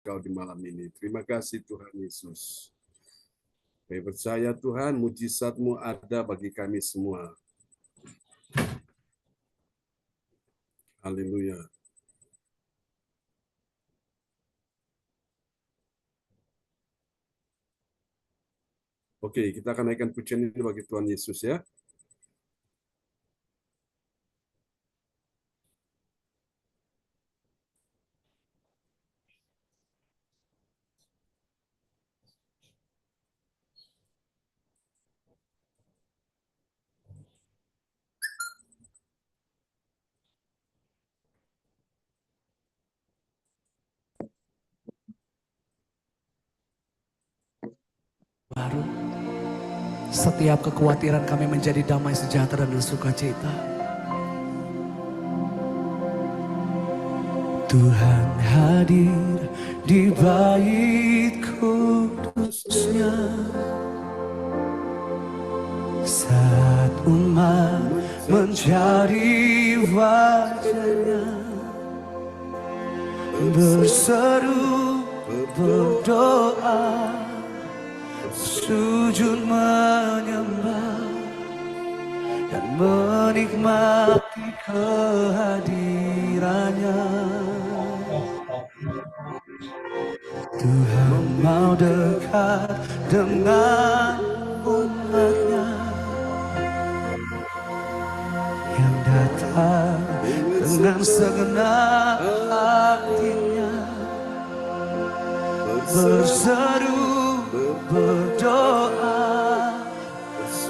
Engkau di malam ini. Terima kasih Tuhan Yesus. Kami percaya Tuhan, mujizat-Mu ada bagi kami semua. Haleluya. Oke, kita akan naikkan pujian ini bagi Tuhan Yesus ya. Baru setiap kekhawatiran kami menjadi damai sejahtera dan sukacita. Tuhan hadir di bait kudusnya saat umat mencari wajahnya, berseru, berdoa, sujud menyembah dan menikmati kehadirannya. Tuhan mau dekat dengan umatnya yang datang dengan segenap hatinya, berseru, berdoa,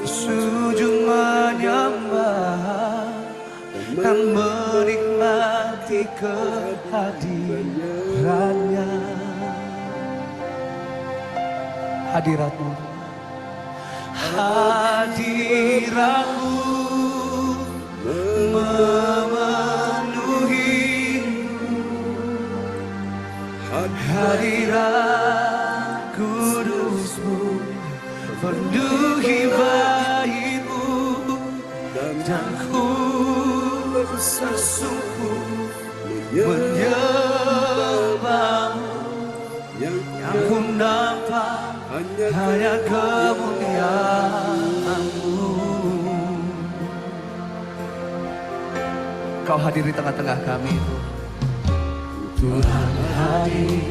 sujud menyembah dan menikmati kehadirannya. Hadirat-Mu, hadirat-Mu memenuhiku, hadirat kudus-Mu penuhi bait-Mu, dan ku bersungguh menyembah-Mu. Yang ku nampak hanya kemuliaan-Mu. Kau hadir di tengah-tengah kami. Tuhan hadir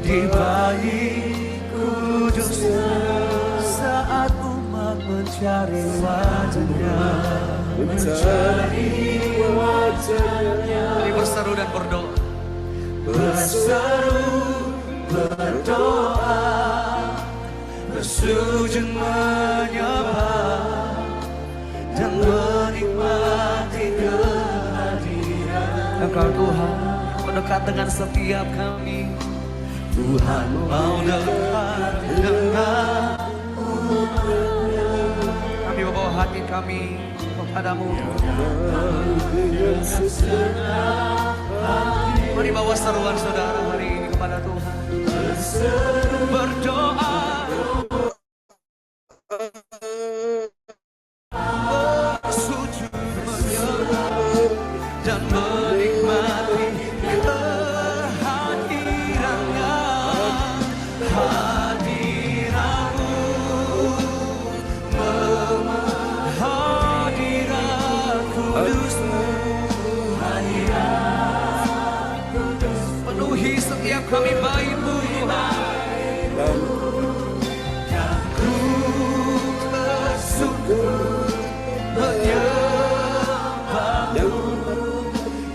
di bait kudusnya saat umat mencari wajahnya, Mari berseru dan berdoa, berseru, berdoa, bersujud menyembah dan menikmati kehadiran Engkau Tuhan, mendekat dengan setiap kami. Tuhan mau dekat dengan umatnya. Kami membawa hati kami kepadamu. Mari bawa seruan saudara hari ini kepada Tuhan. Berdoa, bersujud menyembah dan menikmati kehadirannya. Hadirat-Mu, hadirat kudus-Mu, penuhi setiap kami bait-Mu, yang ku tersungkur menyembah-Mu,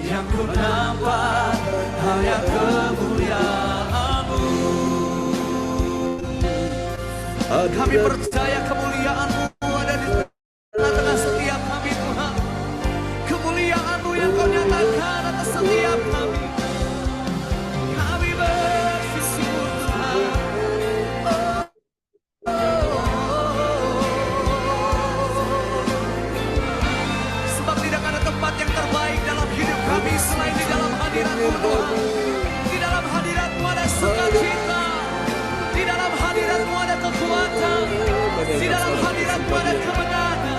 yang ku nampak hanya kemuliaan-Mu. Kami percaya kemuliaan-Mu ada di tengah-tengah setiap kami Tuhan. Kemuliaan-Mu yang Kau nyatakan atas setiap kami. Kami bersyukur Tuhan. Sebab tidak ada tempat yang terbaik dalam hidup kami selain di dalam hadirat-Mu Tuhan. Di dalam hadirat-Mu ada sukacita. Di dalam hadirat-Mu ada kekuatan. Di dalam hadirat-Mu ada kemenangan.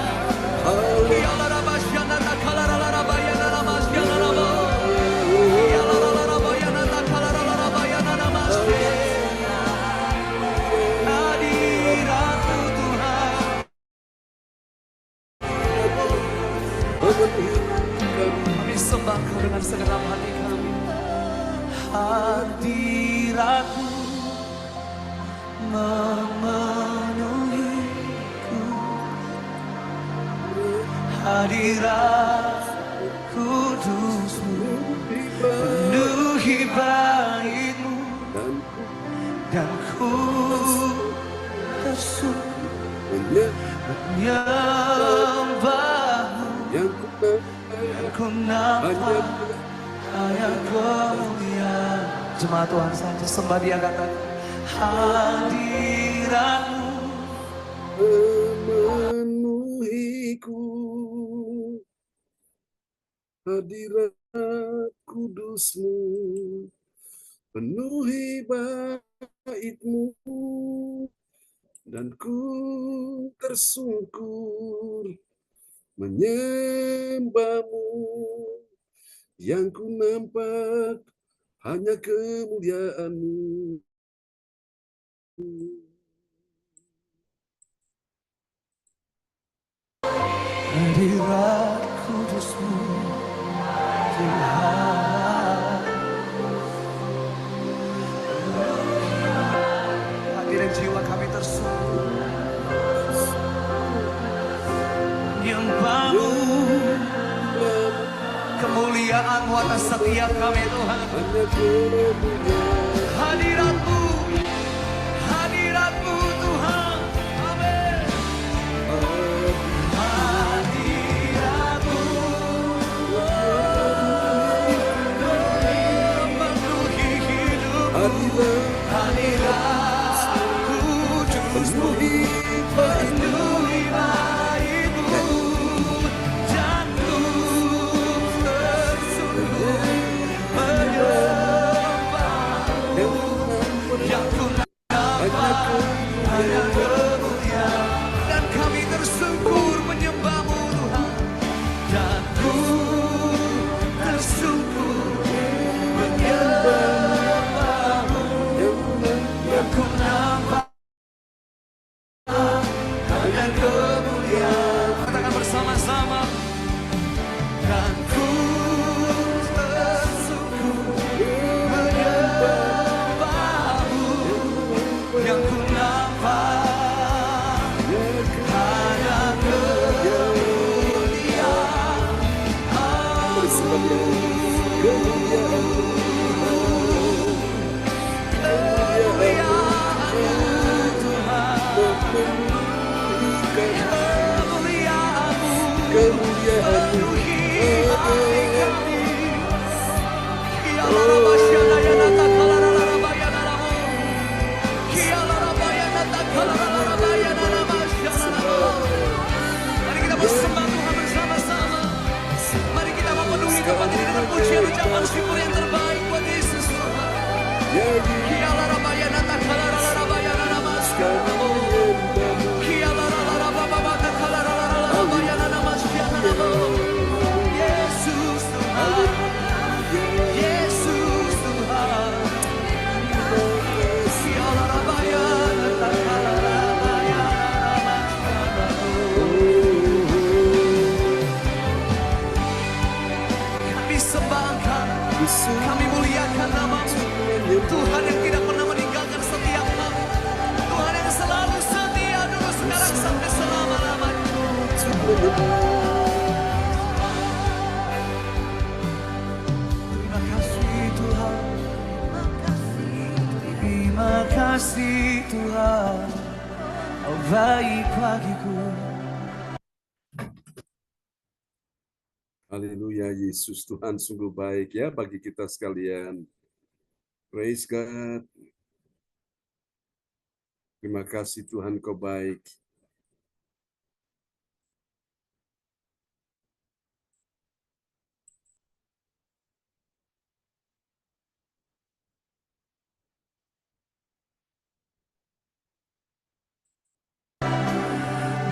memenuhiku, hadirat kudus-Mu penuhi bait-Mu, dan ku tersungkur menyembah-Mu, yang ku nampak hanya kemuliaan. Jemaat Tuhan saja sembah Dia, katakan hadirat-Mu memenuhiku, hadirat kudus-Mu penuhi bait-Mu, dan ku tersungkur menyembah-Mu, yang ku nampak hanya kemuliaan-Mu. Hadirat kudus-Mu Tuhan, hadirat jiwa kami tersungkur menyembah-Mu, kemuliaan-Mu atas setiap kami Tuhan. Hadirat-Mu, hadirat-Mu Tuhan, amin. Hadirat-Mu memenuhi hidupku, hadirat kudus-Mu penuhi bait-Mu, dan ku tersungkur menyembah-Mu, yang ku nampak hanya kemuliaan, dan kami tersungkur menyembah-Mu Tuhan, dan ku tersungkur menyembah-Mu, yang ku nampak hanya kemuliaan. Katakan bersama-sama, dan ku tersungkur menyembah-Mu, yang ku nampak hanya kemuliaan. Mari kita bersembah Tuhan bersama-sama. Mari kita memenuhi tempat ini dengan pujian ucapan syukur yang terbaik buat Yesus Tuhan. Yesus Tuhan, Yesus Tuhan. Kami sembahkan, kami muliakan nama-Mu, Tuhan yang tidak pernah meninggalkan setiap kami, Tuhan yang selalu setia dulu, sekarang, sampai selama-lamanya. Terima kasih Tuhan, terima kasih Tuhan, Kau baik bagiku. Haleluya, Yesus Tuhan sungguh baik ya bagi kita sekalian. Praise God. Terima kasih Tuhan, Kau baik.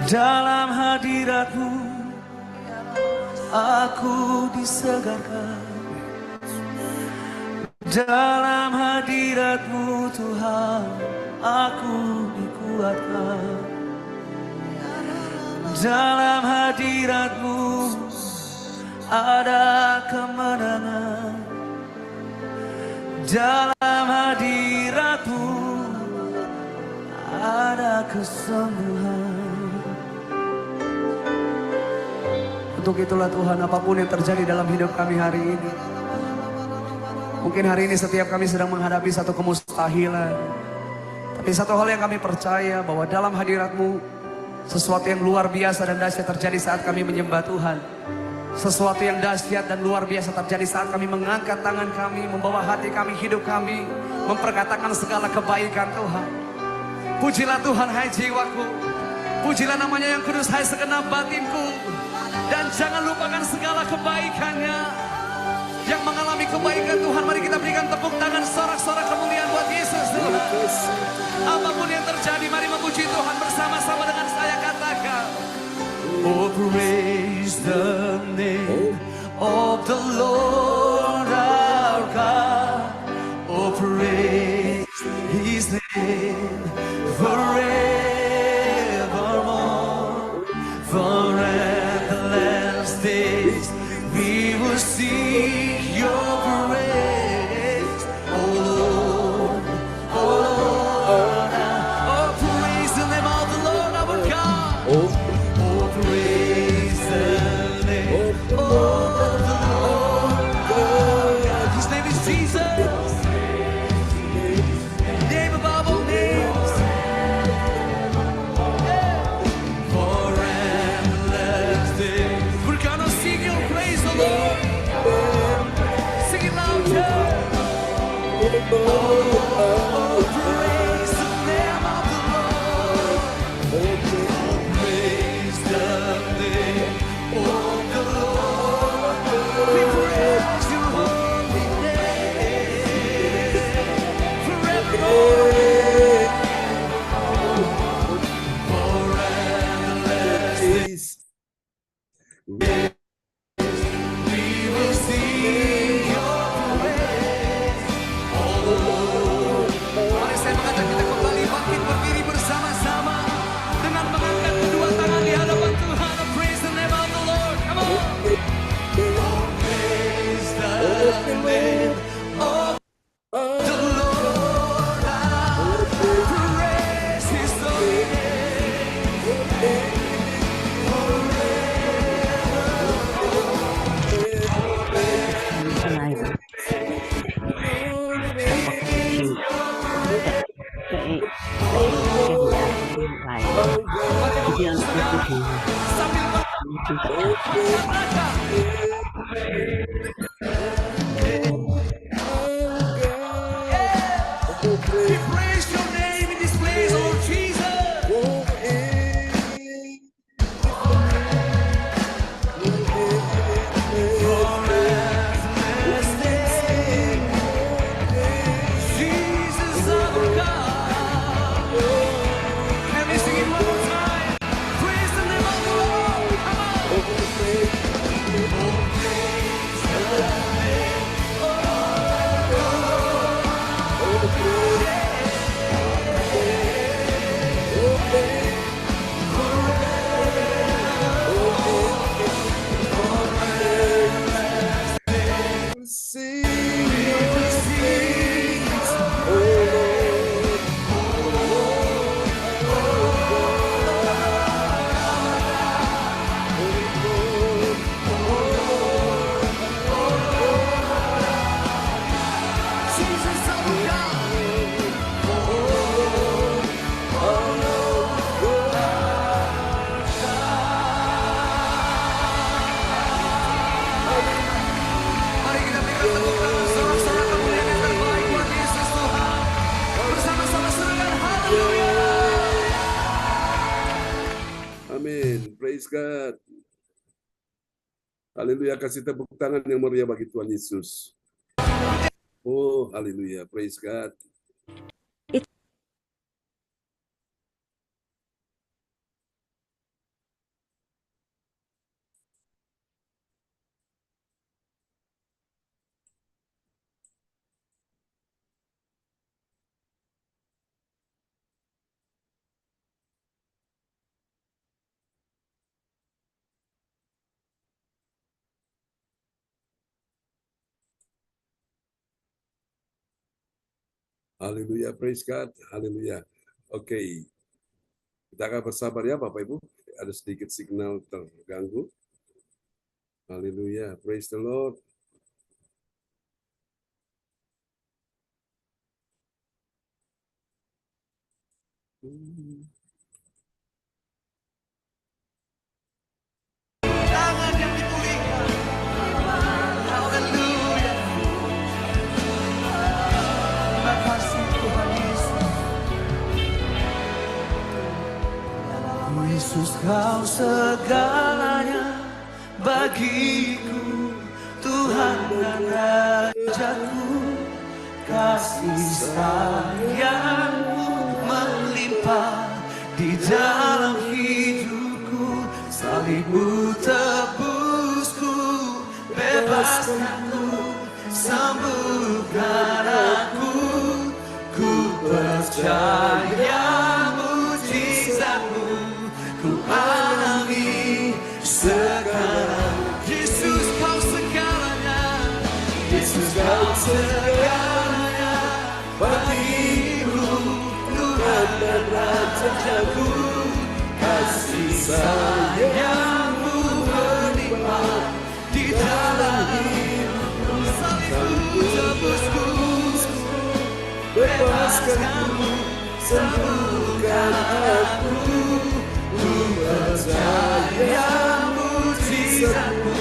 Dalam hadirat-Mu aku disegarkan, dalam hadirat-Mu Tuhan aku dikuatkan, dalam hadirat-Mu ada kemenangan, dalam hadirat-Mu kesembuhan. Untuk itulah Tuhan, apapun yang terjadi dalam hidup kami hari ini, mungkin hari ini setiap kami sedang menghadapi satu kemustahilan, tapi satu hal yang kami percaya, bahwa dalam hadirat-Mu sesuatu yang luar biasa dan dahsyat terjadi saat kami menyembah Tuhan. Sesuatu yang dahsyat dan luar biasa terjadi saat kami mengangkat tangan kami, membawa hati kami, hidup kami, memperkatakan segala kebaikan Tuhan. Pujilah Tuhan, hai jiwaku. Pujilah namanya yang kudus, hai segenap batinku. Dan jangan lupakan segala kebaikannya. Yang mengalami kebaikan Tuhan, mari kita berikan tepuk tangan, sorak-sorak kemuliaan buat Yesus Tuhan. Apapun yang terjadi, mari memuji Tuhan bersama-sama dengan saya, katakan. Oh, praise the name of the Lord our God. Oh, praise His name forevermore. For at the last days we will see Your praise. Oh Lord, oh Lord. Oh, praise the name of the Lord our God. Oh, praise the name of the Lord God. His name is Jesus. Name above all names. For endless days we're gonna sing Your praise, O Lord. Sing it louder. Oh, praise the name of the Lord. Praise the name of the Lord. We praise Your holy name forevermore. For endless days we will sing Your praise. Oh Lord. Mari saya mengajak kita kembali bangkit berdiri bersama-sama dengan mengangkat kedua tangan di hadapan Tuhan. Praise the name of the Lord. Come on. Oh, praise the name of the Lord. Praise His holy name. We praise Your name in this place, Lord Jesus. Jesus our God. Can we sing it one more time? Praise the name of the Lord. Come on. Oh, praise the name of the Lord. Jesus our God. Mari kita berikan tepuk tangan, sorak-sorak kemuliaan yang terbaik buat Yesus Tuhan. Bersama-sama serukan haleluya. Amin. Praise God. Haleluya. Kasih tepuk tangan yang meriah bagi Tuhan Yesus. Oh, haleluya. Praise God. Haleluya, praise God. Haleluya. Oke. Kita akan bersabar ya Bapak Ibu. Ada sedikit signal terganggu. Haleluya. Praise the Lord. Tangan yang dipulihkan. Haleluya. Terima kasih Tuhan Yesus. Yesus kau segalanya bagiku, Tuhan dan Rajaku. Kasih sayang-Mu melimpah di dalam hidupku. Salib-Mu tebusku, bebaskanku, sembuhkan aku. Ku percaya mujizat-Mu, ku alami sekarang. Yesus kau segalanya, Yesus kau segalanya bagiku, Tuhan dan Rajaku. Kasih sayang-Mu melimpah di dalam hidupku. Salib-Mu tebusku, bebaskanku, sembuhkan aku. Ku percaya mujizat-Mu,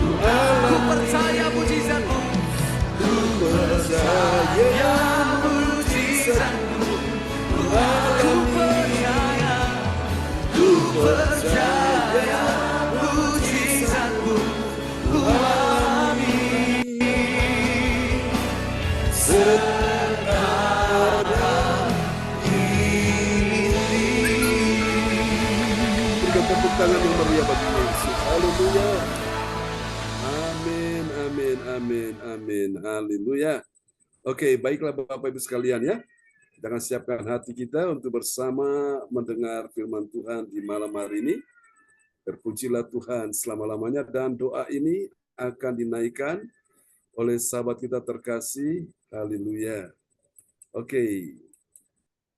ku percaya mujizat-Mu, ku percaya mujizat-Mu, ku percaya, ku percaya mujizat-Mu, ku alami sekarang ini. Berikan tepuk tangan yang meriah bagi Yesus. Haleluya. Amin, amin, amin, amin. Haleluya. Oke, baiklah Bapak Ibu sekalian ya. Kita akan siapkan hati kita untuk bersama mendengar firman Tuhan di malam hari ini. Terpujilah Tuhan selama-lamanya, dan doa ini akan dinaikkan oleh sahabat kita terkasih. Haleluya. Oke.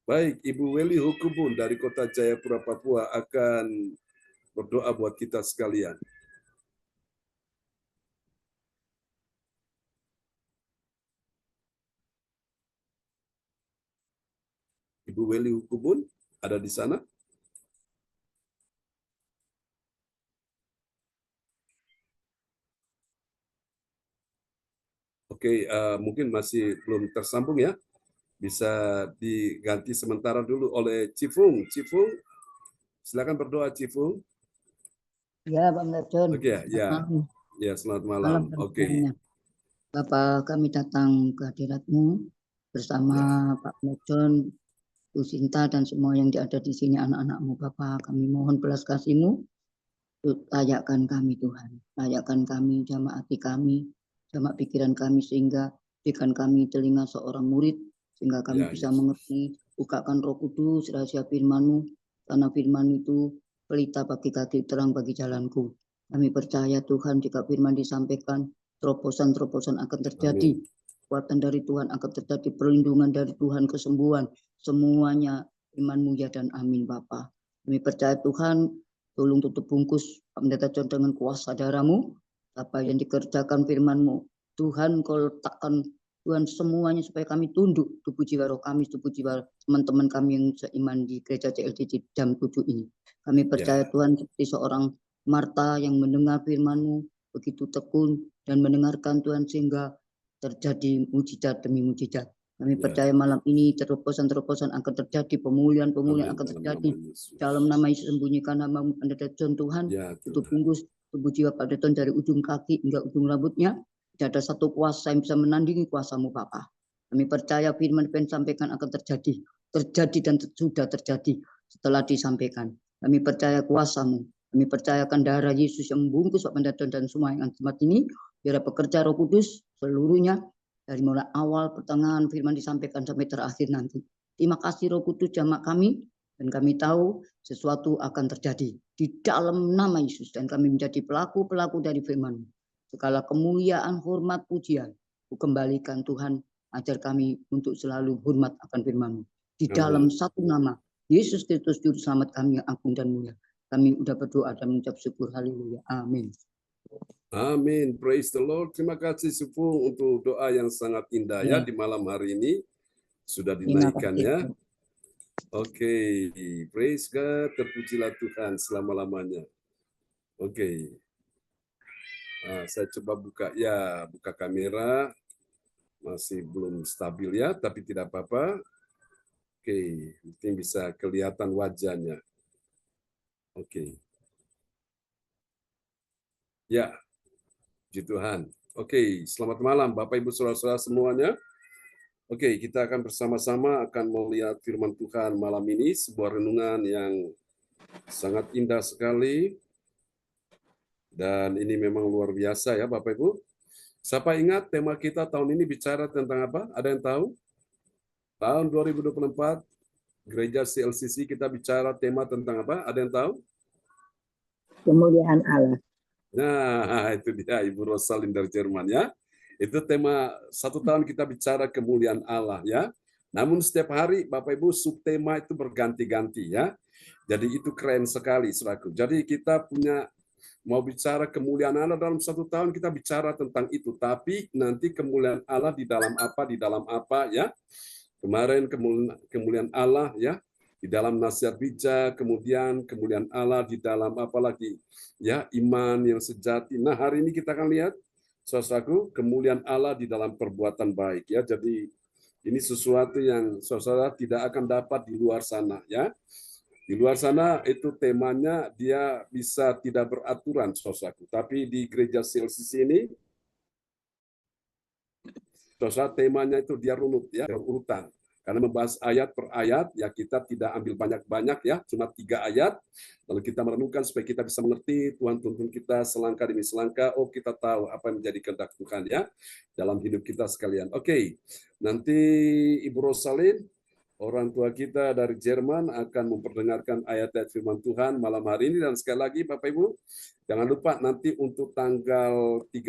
Baik, Ibu Weli Hukubun dari Kota Jayapura, Papua akan berdoa buat kita sekalian. Ibu Weli Hukubun ada di sana? Oke, mungkin masih belum tersambung ya. Bisa diganti sementara dulu oleh Cifung. Cifung, silakan berdoa Cifung. Ya, Pak Merjon. Oke, ya, selamat malam. Oke. Bapak, kami datang ke hadirat-Mu bersama Pak Merjon, Bu Sinta, dan semua yang ada di sini, anak-anak-Mu, Bapak. Kami mohon belas kasih-Mu, layakkan kami Tuhan, layakkan kami, jamak hati kami, jamak pikiran kami, sehingga berikan kami telinga seorang murid, sehingga kami bisa mengerti. Bukakan Roh Kudus, rahasia firman-Mu, karena firman itu pelita bagi kaki, terang bagi jalanku. Kami percaya Tuhan, jika firman disampaikan, terobosan-terobosan akan terjadi. Kekuatan dari Tuhan akan terjadi, perlindungan dari Tuhan, kesembuhan, semuanya firman-Mu ya dan amin Bapa. Kami percaya Tuhan, tolong tutup bungkus Pak Pendeta John dengan kuasa darah-Mu, apa yang dikerjakan firman-Mu. Tuhan, Kau letakkan Tuhan semuanya supaya kami tunduk, tubuh jiwa roh kami, tubuh jiwa teman-teman kami yang seiman di gereja CLDC jam 7 ini. Kami percaya Tuhan, seperti seorang Marta yang mendengar firman-Mu begitu tekun dan mendengarkan Tuhan, sehingga terjadi mujizat demi mujizat. Kami percaya malam ini terobosan-terobosan akan terjadi, pemulihan-pemulihan akan terjadi. Dalam nama Yesus, sembunyikan nama-Mu Pendeta John Tuhan, tutup bungkus tubuh jiwa Pak Deton dari ujung kaki hingga ujung rambutnya. Tidak ada satu kuasa yang bisa menandingi kuasa-Mu Bapa. Kami percaya firman yang disampaikan akan terjadi dan sudah terjadi setelah disampaikan. Kami percaya kuasa-Mu. Kami percayakan darah Yesus yang membungkus Pak Pendeta dan semua yang ada di tempat ini. Biar bekerja Roh Kudus seluruhnya, dari mulai awal, pertengahan firman disampaikan sampai terakhir nanti. Terima kasih Roh Kudus, jamak kami, dan kami tahu sesuatu akan terjadi di dalam nama Yesus, dan kami menjadi pelaku-pelaku dari firman. Segala kemuliaan, hormat, pujian, ku kembalikan Tuhan, ajar kami untuk selalu hormat akan firman-Mu. Di dalam satu nama, Yesus Kristus Juru Selamat kami yang agung dan mulia. Kami udah berdoa dan mengucap syukur. Haleluya. Amin. Amin. Praise the Lord. Terima kasih Sufu untuk doa yang sangat indah ya di malam hari ini. Sudah Terima dinaikkan kasih. ya. Oke. Praise God. Terpujilah Tuhan selama-lamanya. Oke. Nah, saya coba buka kamera. Masih belum stabil ya, tapi tidak apa-apa. Oke, mungkin bisa kelihatan wajahnya. Oke. Ya, puji Tuhan. Oke, selamat malam Bapak Ibu Saudara-saudara semuanya. Oke, kita akan bersama-sama akan melihat firman Tuhan malam ini, sebuah renungan yang sangat indah sekali. Dan ini memang luar biasa ya Bapak Ibu. Siapa ingat tema kita tahun ini bicara tentang apa? Ada yang tahu? Tahun 2024, Gereja CLCC kita bicara tema tentang apa? Ada yang tahu? Kemuliaan Allah. Nah, itu dia Ibu Rosalin dari Jerman ya. Itu tema 1 tahun kita bicara kemuliaan Allah ya. Namun setiap hari Bapak Ibu subtema itu berganti-ganti ya. Jadi itu keren sekali saudaraku. Jadi kita punya mau bicara kemuliaan Allah dalam 1 tahun kita bicara tentang itu. Tapi nanti kemuliaan Allah di dalam apa ya. Kemarin kemuliaan Allah ya di dalam nasihat bijak, kemudian kemuliaan Allah di dalam apa lagi ya, iman yang sejati. Nah, hari ini kita akan lihat saudaraku kemuliaan Allah di dalam perbuatan baik ya. Jadi ini sesuatu yang saudara tidak akan dapat di luar sana ya. Di luar sana itu temanya dia bisa tidak beraturan saudaraku, tapi di gereja CLCC ini saudara temanya itu dia runut ya, berurutan. Karena membahas ayat per ayat, ya kita tidak ambil banyak-banyak ya, cuma 3 ayat. Lalu kita merenungkan supaya kita bisa mengerti, Tuhan tuntun kita selangkah demi selangkah, oh kita tahu apa yang menjadi kehendak Tuhan ya, dalam hidup kita sekalian. Oke, nanti Ibu Rosalin, orang tua kita dari Jerman akan memperdengarkan ayat-ayat firman Tuhan malam hari ini. Dan sekali lagi Bapak Ibu, jangan lupa nanti untuk tanggal 13,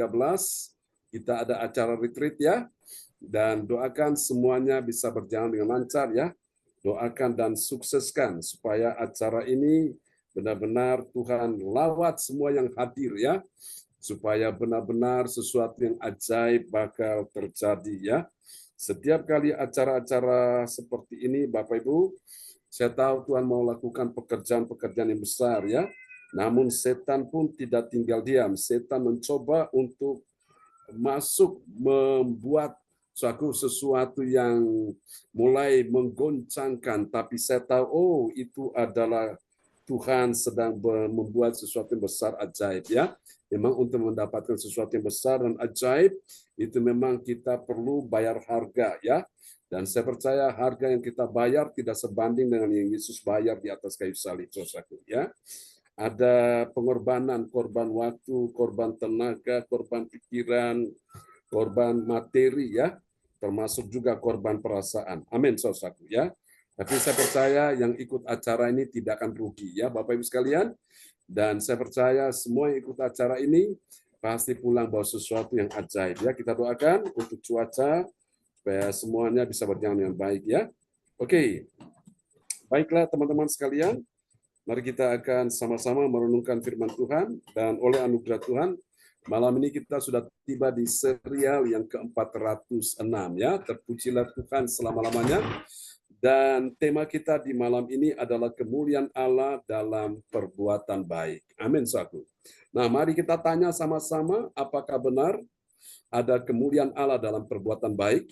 kita ada acara retreat ya. Dan doakan semuanya bisa berjalan dengan lancar ya. Doakan dan sukseskan supaya acara ini benar-benar Tuhan lawat semua yang hadir ya. Supaya benar-benar sesuatu yang ajaib bakal terjadi ya. Setiap kali acara-acara seperti ini Bapak Ibu, saya tahu Tuhan mau lakukan pekerjaan-pekerjaan yang besar ya. Namun setan pun tidak tinggal diam. Setan mencoba untuk masuk membuat sesuatu yang mulai menggoncangkan, tapi saya tahu oh itu adalah Tuhan sedang membuat sesuatu yang besar ajaib ya. Memang untuk mendapatkan sesuatu yang besar dan ajaib itu memang kita perlu bayar harga ya. Dan saya percaya harga yang kita bayar tidak sebanding dengan yang Yesus bayar di atas kayu salib saudaraku ya. Ada pengorbanan, korban waktu, korban tenaga, korban pikiran, korban materi ya, termasuk juga korban perasaan. Amin saudaraku ya. Tapi saya percaya yang ikut acara ini tidak akan rugi ya Bapak Ibu sekalian. Dan saya percaya semua yang ikut acara ini pasti pulang bawa sesuatu yang ajaib ya. Kita doakan untuk cuaca supaya semuanya bisa berjalan dengan baik ya. Oke. Baiklah teman-teman sekalian. Mari kita akan sama-sama merenungkan firman Tuhan, dan oleh anugerah Tuhan, malam ini kita sudah tiba di serial yang ke-406 ya. Terpujilah Tuhan selama-lamanya. Dan tema kita di malam ini adalah kemuliaan Allah dalam perbuatan baik. Amin saudaraku. Nah, mari kita tanya sama-sama, apakah benar ada kemuliaan Allah dalam perbuatan baik?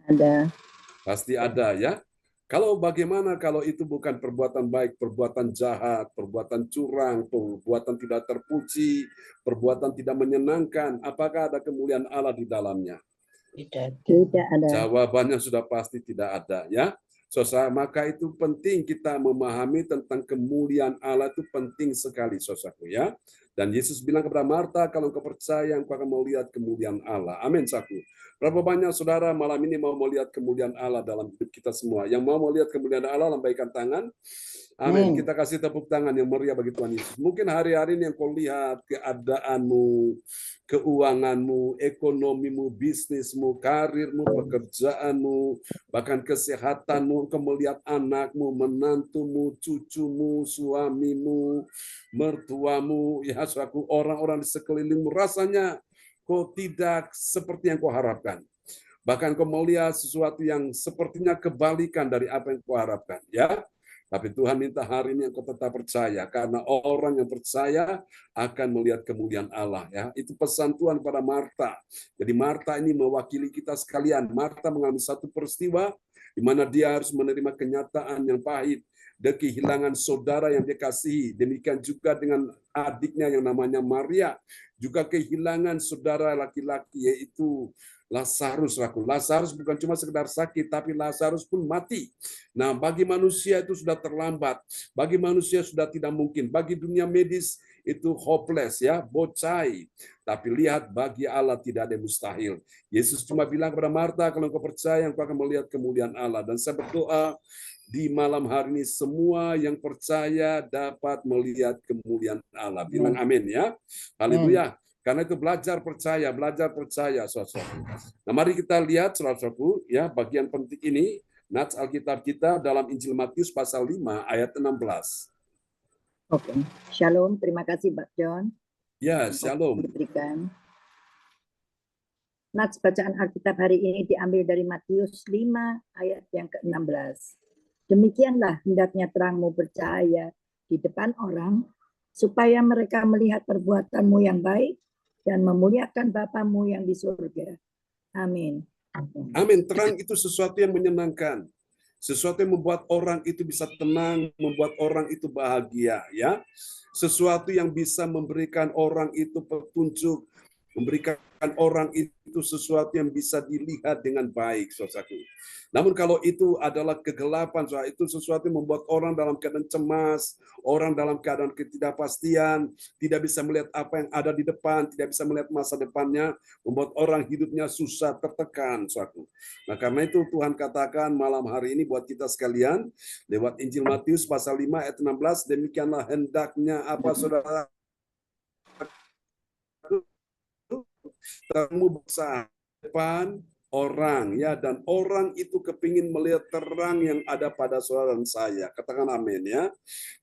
Ada. Pasti ada ya. Kalau bagaimana kalau itu bukan perbuatan baik, perbuatan jahat, perbuatan curang, perbuatan tidak terpuji, perbuatan tidak menyenangkan, apakah ada kemuliaan Allah di dalamnya? Tidak ada. Jawabannya sudah pasti tidak ada ya. Saudara, maka itu penting kita memahami tentang kemuliaan Allah, itu penting sekali saudaraku ya. Dan Yesus bilang kepada Marta, kalau engkau percaya, engkau akan melihat kemuliaan Allah. Amin, satu. Berapa banyak saudara malam ini mau melihat kemuliaan Allah dalam hidup kita semua? Yang mau melihat kemuliaan Allah, lambaikan tangan. Amin. Kita kasih tepuk tangan yang meriah bagi Tuhan Yesus. Mungkin hari-hari ini yang kau lihat keadaanmu, keuanganmu, ekonomimu, bisnismu, karirmu, pekerjaanmu, bahkan kesehatanmu, engkau melihat anakmu, menantumu, cucumu, suamimu, mertuamu, ya saudaraku, orang-orang di sekelilingmu, rasanya kau tidak seperti yang kau harapkan. Bahkan kau melihat sesuatu yang sepertinya kebalikan dari apa yang kau harapkan, ya. Tapi Tuhan minta hari ini engkau tetap percaya, karena orang yang percaya akan melihat kemuliaan Allah. Ya, itu pesan Tuhan pada Marta. Jadi Marta ini mewakili kita sekalian. Marta mengalami satu peristiwa di mana dia harus menerima kenyataan yang pahit, dan kehilangan saudara yang dia kasihi. Demikian juga dengan adiknya yang namanya Maria, juga kehilangan saudara laki-laki yaitu Lazarus. Lazarus bukan cuma sekedar sakit, tapi Lazarus pun mati. Nah, bagi manusia itu sudah terlambat, bagi manusia sudah tidak mungkin, bagi dunia medis itu hopeless, ya, bocai. Tapi lihat, bagi Allah tidak ada yang mustahil. Yesus cuma bilang kepada Marta, kalau engkau percaya, engkau akan melihat kemuliaan Allah. Dan saya berdoa di malam hari ini semua yang percaya dapat melihat kemuliaan Allah. Bilang amin, ya. Haleluya. Karena itu belajar percaya, saudara-saudara. Nah, mari kita lihat, saudara-saudaraku, ya, bagian penting ini, nats Alkitab kita dalam Injil Matius pasal 5 ayat 16. Oke, Shalom, terima kasih Pak John. Ya, Shalom. Diberikan. Nats bacaan Alkitab hari ini diambil dari Matius 5 ayat yang ke-16. Demikianlah hendaknya terangmu bercahaya di depan orang, supaya mereka melihat perbuatanmu yang baik dan memuliakan Bapamu yang di surga. Amin. Amin. Terang itu sesuatu yang menyenangkan. Sesuatu yang membuat orang itu bisa tenang, membuat orang itu bahagia, ya. Sesuatu yang bisa memberikan orang itu petunjuk, memberikan orang itu sesuatu yang bisa dilihat dengan baik, saudaraku. Namun kalau itu adalah kegelapan, saudara, itu sesuatu yang membuat orang dalam keadaan cemas, orang dalam keadaan ketidakpastian, tidak bisa melihat apa yang ada di depan, tidak bisa melihat masa depannya, membuat orang hidupnya susah, tertekan, saudaraku. Nah, karena itu Tuhan katakan malam hari ini buat kita sekalian, lewat Injil Matius pasal 5 ayat 16, demikianlah hendaknya apa, saudara, terangmu besar depan orang, ya, dan orang itu kepingin melihat terang yang ada pada saudara dan saya. Katakan amin, ya.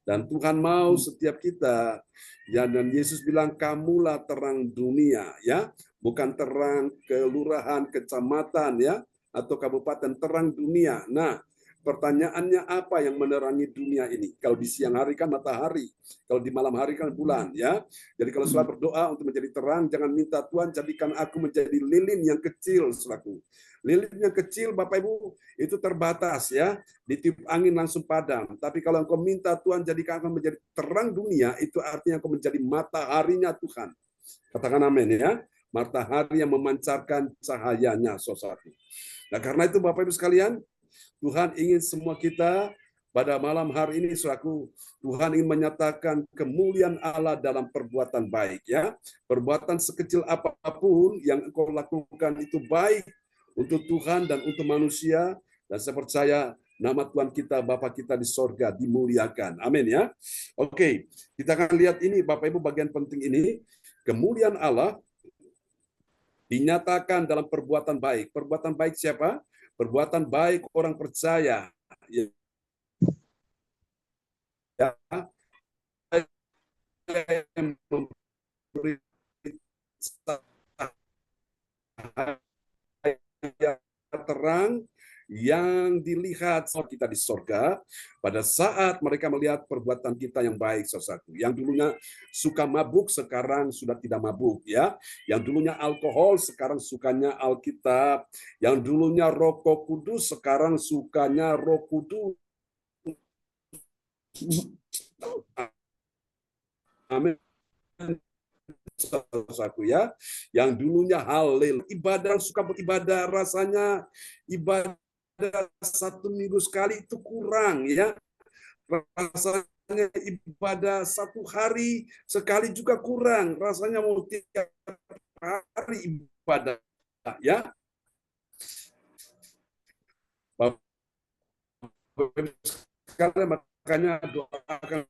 Dan Tuhan mau setiap kita, ya, dan Yesus bilang kamulah terang dunia, ya, bukan terang kelurahan, kecamatan, ya, atau kabupaten, terang dunia. Nah, pertanyaannya apa yang menerangi dunia ini? Kalau di siang hari kan matahari, kalau di malam hari kan bulan, ya. Jadi kalau saudara berdoa untuk menjadi terang, jangan minta Tuhan jadikan aku menjadi lilin yang kecil, saudaraku. Lilin yang kecil, Bapak Ibu, itu terbatas, ya. Ditiup angin langsung padam. Tapi kalau engkau minta Tuhan jadikan aku menjadi terang dunia, itu artinya engkau menjadi mataharinya Tuhan. Katakan amin, ya. Matahari yang memancarkan cahayanya, saudaraku. Nah, karena itu Bapak Ibu sekalian, Tuhan ingin semua kita pada malam hari ini, saudaraku, Tuhan ingin menyatakan kemuliaan Allah dalam perbuatan baik, ya. Perbuatan sekecil apapun yang engkau lakukan itu baik untuk Tuhan dan untuk manusia, dan saya percaya nama Tuhan kita, Bapa kita di sorga dimuliakan. Amin, ya. Oke, kita akan lihat ini Bapak Ibu bagian penting ini. Kemuliaan Allah dinyatakan dalam perbuatan baik. Perbuatan baik siapa? Perbuatan baik orang percaya, ya, yang memberi terang yang dilihat kita di sorga pada saat mereka melihat perbuatan kita yang baik, saudaraku. Yang dulunya suka mabuk sekarang sudah tidak mabuk, ya. Yang dulunya alkohol sekarang sukanya Alkitab. Yang dulunya rokok kudus sekarang sukanya Roh Kudus. Amin. Saudaraku, ya. Yang dulunya haleluya, ibadah, suka beribadah, rasanya ibadah 1 minggu sekali itu kurang, ya. Rasanya ibadah satu hari sekali juga kurang. Rasanya mau tiap hari ibadah, ya. Karena makanya doakan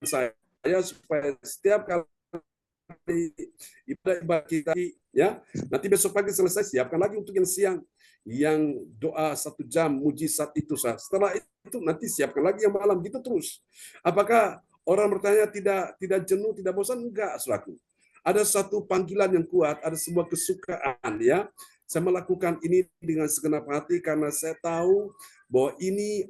saya supaya setiap kali ibadah kita, ya, nanti besok pagi selesai, siapkan lagi untuk yang siang, yang doa 1 jam mujizat itu. Setelah itu nanti siapkan lagi yang malam, gitu terus. Apakah orang bertanya tidak jenuh, tidak bosan? Enggak, saudaraku. Ada satu panggilan yang kuat, ada sebuah kesukaan, ya. Saya melakukan ini dengan segenap hati karena saya tahu bahwa ini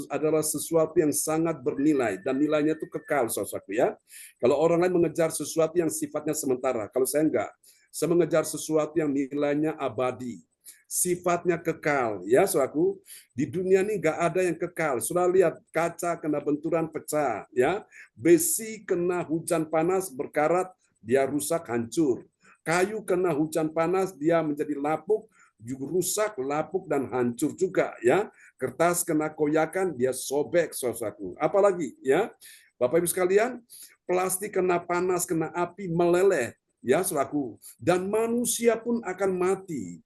adalah sesuatu yang sangat bernilai dan nilainya itu kekal, saudaraku, ya. Kalau orang lain mengejar sesuatu yang sifatnya sementara, kalau saya enggak. Saya mengejar sesuatu yang nilainya abadi, sifatnya kekal, ya saudaraku. Di dunia ini enggak ada yang kekal. Sudah lihat kaca kena benturan pecah, ya. Besi kena hujan panas berkarat, dia rusak hancur. Kayu kena hujan panas, dia menjadi lapuk, rusak, lapuk, dan hancur juga, ya. Kertas kena koyakan, dia sobek, saudaraku. Apalagi, ya, Bapak Ibu sekalian, plastik kena panas, kena api, meleleh, ya, saudaraku. Dan manusia pun akan mati.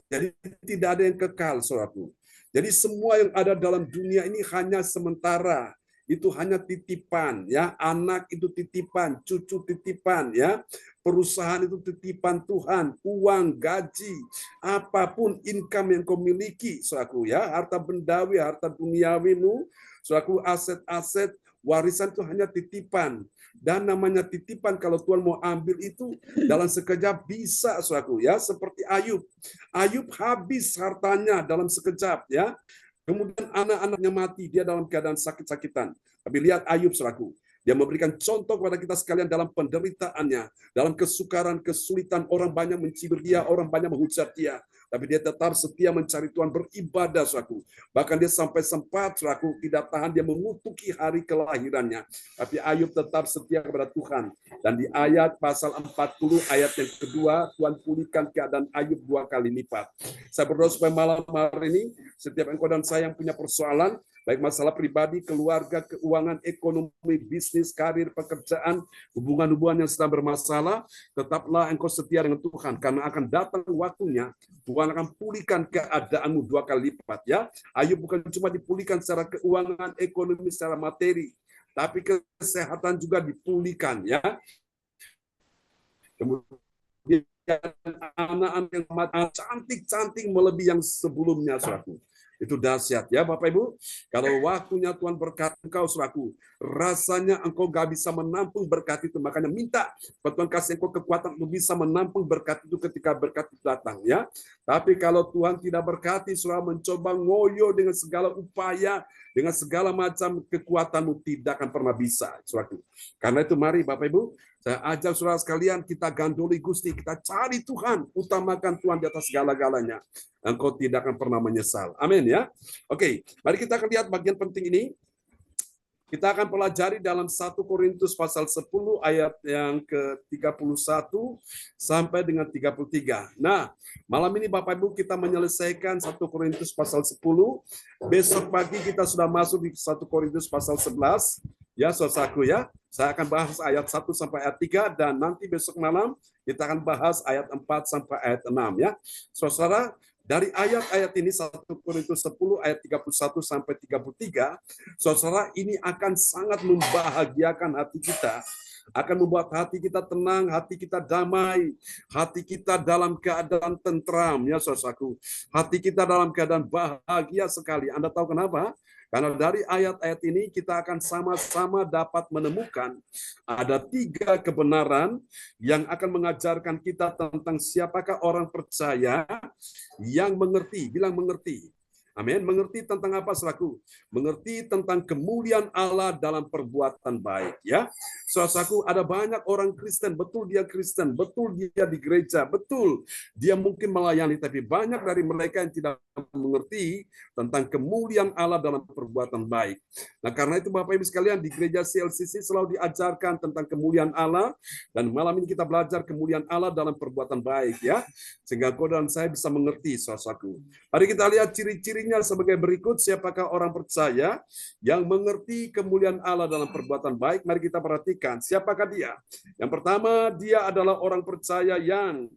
Jadi tidak ada yang kekal, saudaraku. Jadi semua yang ada dalam dunia ini hanya sementara. Itu hanya titipan, ya. Anak itu titipan, cucu titipan, ya. Perusahaan itu titipan Tuhan, uang, gaji, apapun income yang kau miliki, saudaraku, ya, harta bendawi, harta duniawimu, saudaraku, aset-aset warisan itu hanya titipan. Dan namanya titipan, kalau Tuhan mau ambil itu dalam sekejap bisa, saudaraku, ya, seperti Ayub. Ayub habis hartanya dalam sekejap, ya. Kemudian anak-anaknya mati, dia dalam keadaan sakit-sakitan. Tapi lihat Ayub, saudaraku. Dia memberikan contoh kepada kita sekalian dalam penderitaannya, dalam kesukaran, kesulitan, orang banyak mencibir dia, orang banyak menghujat dia. Tapi dia tetap setia mencari Tuhan, beribadah, saudaraku. Bahkan dia sampai sempat, saudaraku, tidak tahan, dia mengutuki hari kelahirannya. Tapi Ayub tetap setia kepada Tuhan. Dan di ayat pasal 40, ayat yang kedua, Tuhan pulihkan keadaan Ayub 2 kali lipat. Saya berdoa supaya malam hari ini, setiap engkau dan saya yang punya persoalan, baik masalah pribadi, keluarga, keuangan, ekonomi, bisnis, karir, pekerjaan, hubungan-hubungan yang sedang bermasalah, tetaplah engkau setia dengan Tuhan, karena akan datang waktunya, Tuhan akan pulihkan keadaanmu 2 kali lipat, ya. Ayub bukan cuma dipulihkan secara keuangan, ekonomi, secara materi, tapi kesehatan juga dipulihkan, ya. Kemudian anak-anak yang cantik-cantik melebihi yang sebelumnya, saudaraku. Itu dahsyat, ya Bapak Ibu. Kalau waktunya Tuhan berkati engkau, saudaraku, rasanya engkau gak bisa menampung berkat itu. Makanya minta Tuhan kasih engkau kekuatan untuk bisa menampung berkat itu ketika berkat itu datang, ya. Tapi kalau Tuhan tidak berkati, saudara mencoba ngoyo dengan segala upaya, dengan segala macam kekuatanmu, tidak akan pernah bisa, saudaraku. Karena itu mari Bapak Ibu, saya ajak saudara sekalian, kita gandoli Gusti, kita cari Tuhan, utamakan Tuhan di atas segala-galanya. Engkau tidak akan pernah menyesal. Amin, ya. Oke, mari kita akan lihat bagian penting ini. Kita akan pelajari dalam 1 Korintus pasal 10 ayat yang ke-31 sampai dengan 33. Nah, malam ini Bapak Ibu kita menyelesaikan 1 Korintus pasal 10. Besok pagi kita sudah masuk di 1 Korintus pasal 11. Ya, saudaraku, ya. Saya akan bahas ayat 1 sampai ayat 3 dan nanti besok malam kita akan bahas ayat 4 sampai ayat 6, ya. Saudara, dari ayat-ayat ini 1 Korintus 10 ayat 31 sampai 33, saudara, ini akan sangat membahagiakan hati kita, akan membuat hati kita tenang, hati kita damai, hati kita dalam keadaan tentram, ya saudaraku. Hati kita dalam keadaan bahagia sekali. Anda tahu kenapa? Karena dari ayat-ayat ini kita akan sama-sama dapat menemukan ada 3 kebenaran yang akan mengajarkan kita tentang siapakah orang percaya yang mengerti. Bilang mengerti. Amin. Mengerti tentang apa, saudaraku? Mengerti tentang kemuliaan Allah dalam perbuatan baik, ya. Saudaraku, ada banyak orang Kristen, betul dia Kristen, betul dia di gereja, betul dia mungkin melayani, tapi banyak dari mereka yang tidak mengerti tentang kemuliaan Allah dalam perbuatan baik. Nah, karena itu Bapak Ibu sekalian, di gereja CLCC selalu diajarkan tentang kemuliaan Allah, dan malam ini kita belajar kemuliaan Allah dalam perbuatan baik, ya. Sehingga kau dan saya bisa mengerti, saudaraku. Mari kita lihat ciri-ciri topiknya sebagai berikut, siapakah orang percaya yang mengerti kemuliaan Allah dalam perbuatan baik? Mari kita perhatikan, siapakah dia? Yang pertama, dia adalah orang percaya yang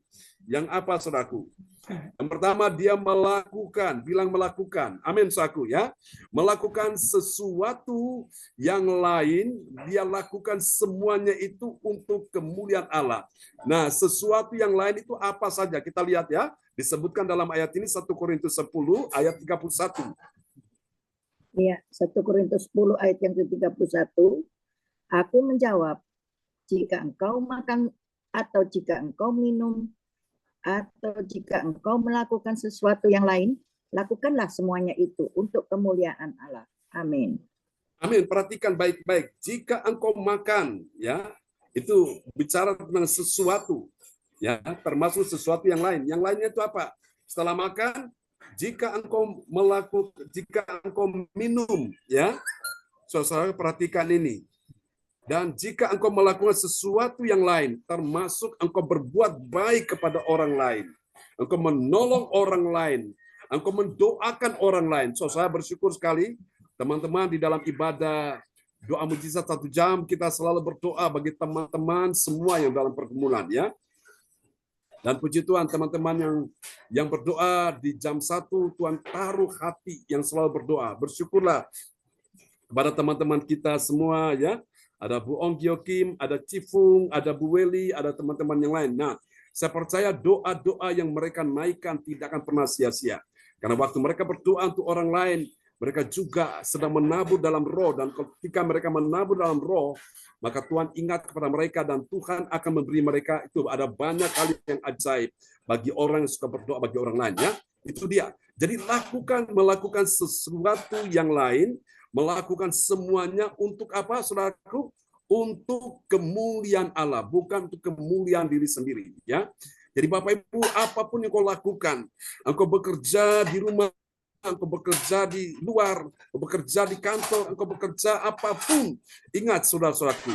apa, saudaraku? Yang pertama, dia melakukan, bilang melakukan. Amin, saudaraku ya. Melakukan sesuatu yang lain, dia lakukan semuanya itu untuk kemuliaan Allah. Nah, sesuatu yang lain itu apa saja? Kita lihat ya. Disebutkan dalam ayat ini 1 Korintus 10 ayat 31. Ya, 1 Korintus 10 ayat yang ke-31. Aku menjawab, jika engkau makan atau jika engkau minum atau jika engkau melakukan sesuatu yang lain, lakukanlah semuanya itu untuk kemuliaan Allah. Amin. Amin. Perhatikan baik-baik. Jika engkau makan, ya, itu bicara tentang sesuatu, ya, termasuk sesuatu yang lain. Yang lainnya itu apa? Setelah makan, jika engkau minum, ya, saudara perhatikan ini. Dan jika engkau melakukan sesuatu yang lain, termasuk engkau berbuat baik kepada orang lain, engkau menolong orang lain, engkau mendoakan orang lain. So, saya bersyukur sekali, teman-teman, di dalam ibadah doa mujizat 1 jam, kita selalu berdoa bagi teman-teman semua yang dalam pergumulan, ya. Dan puji Tuhan, teman-teman yang berdoa di jam 1, Tuhan taruh hati yang selalu berdoa. Bersyukurlah kepada teman-teman kita semua, ya. Ada Bu Ong Giokim, ada Cifung, ada Bu Weli, ada teman-teman yang lain. Nah, saya percaya doa-doa yang mereka naikkan tidak akan pernah sia-sia. Karena waktu mereka berdoa untuk orang lain, mereka juga sedang menabur dalam roh. Dan ketika mereka menabur dalam roh, maka Tuhan ingat kepada mereka dan Tuhan akan memberi mereka itu. Ada banyak hal yang ajaib bagi orang yang suka berdoa bagi orang lain. Ya, itu dia. Jadi melakukan sesuatu yang lain, melakukan semuanya untuk apa, saudaraku? Untuk kemuliaan Allah, bukan untuk kemuliaan diri sendiri. Ya, jadi Bapak Ibu, apapun yang kau lakukan, engkau bekerja di rumah, engkau bekerja di luar, engkau bekerja di kantor, engkau bekerja apapun, ingat saudara-saudaraku,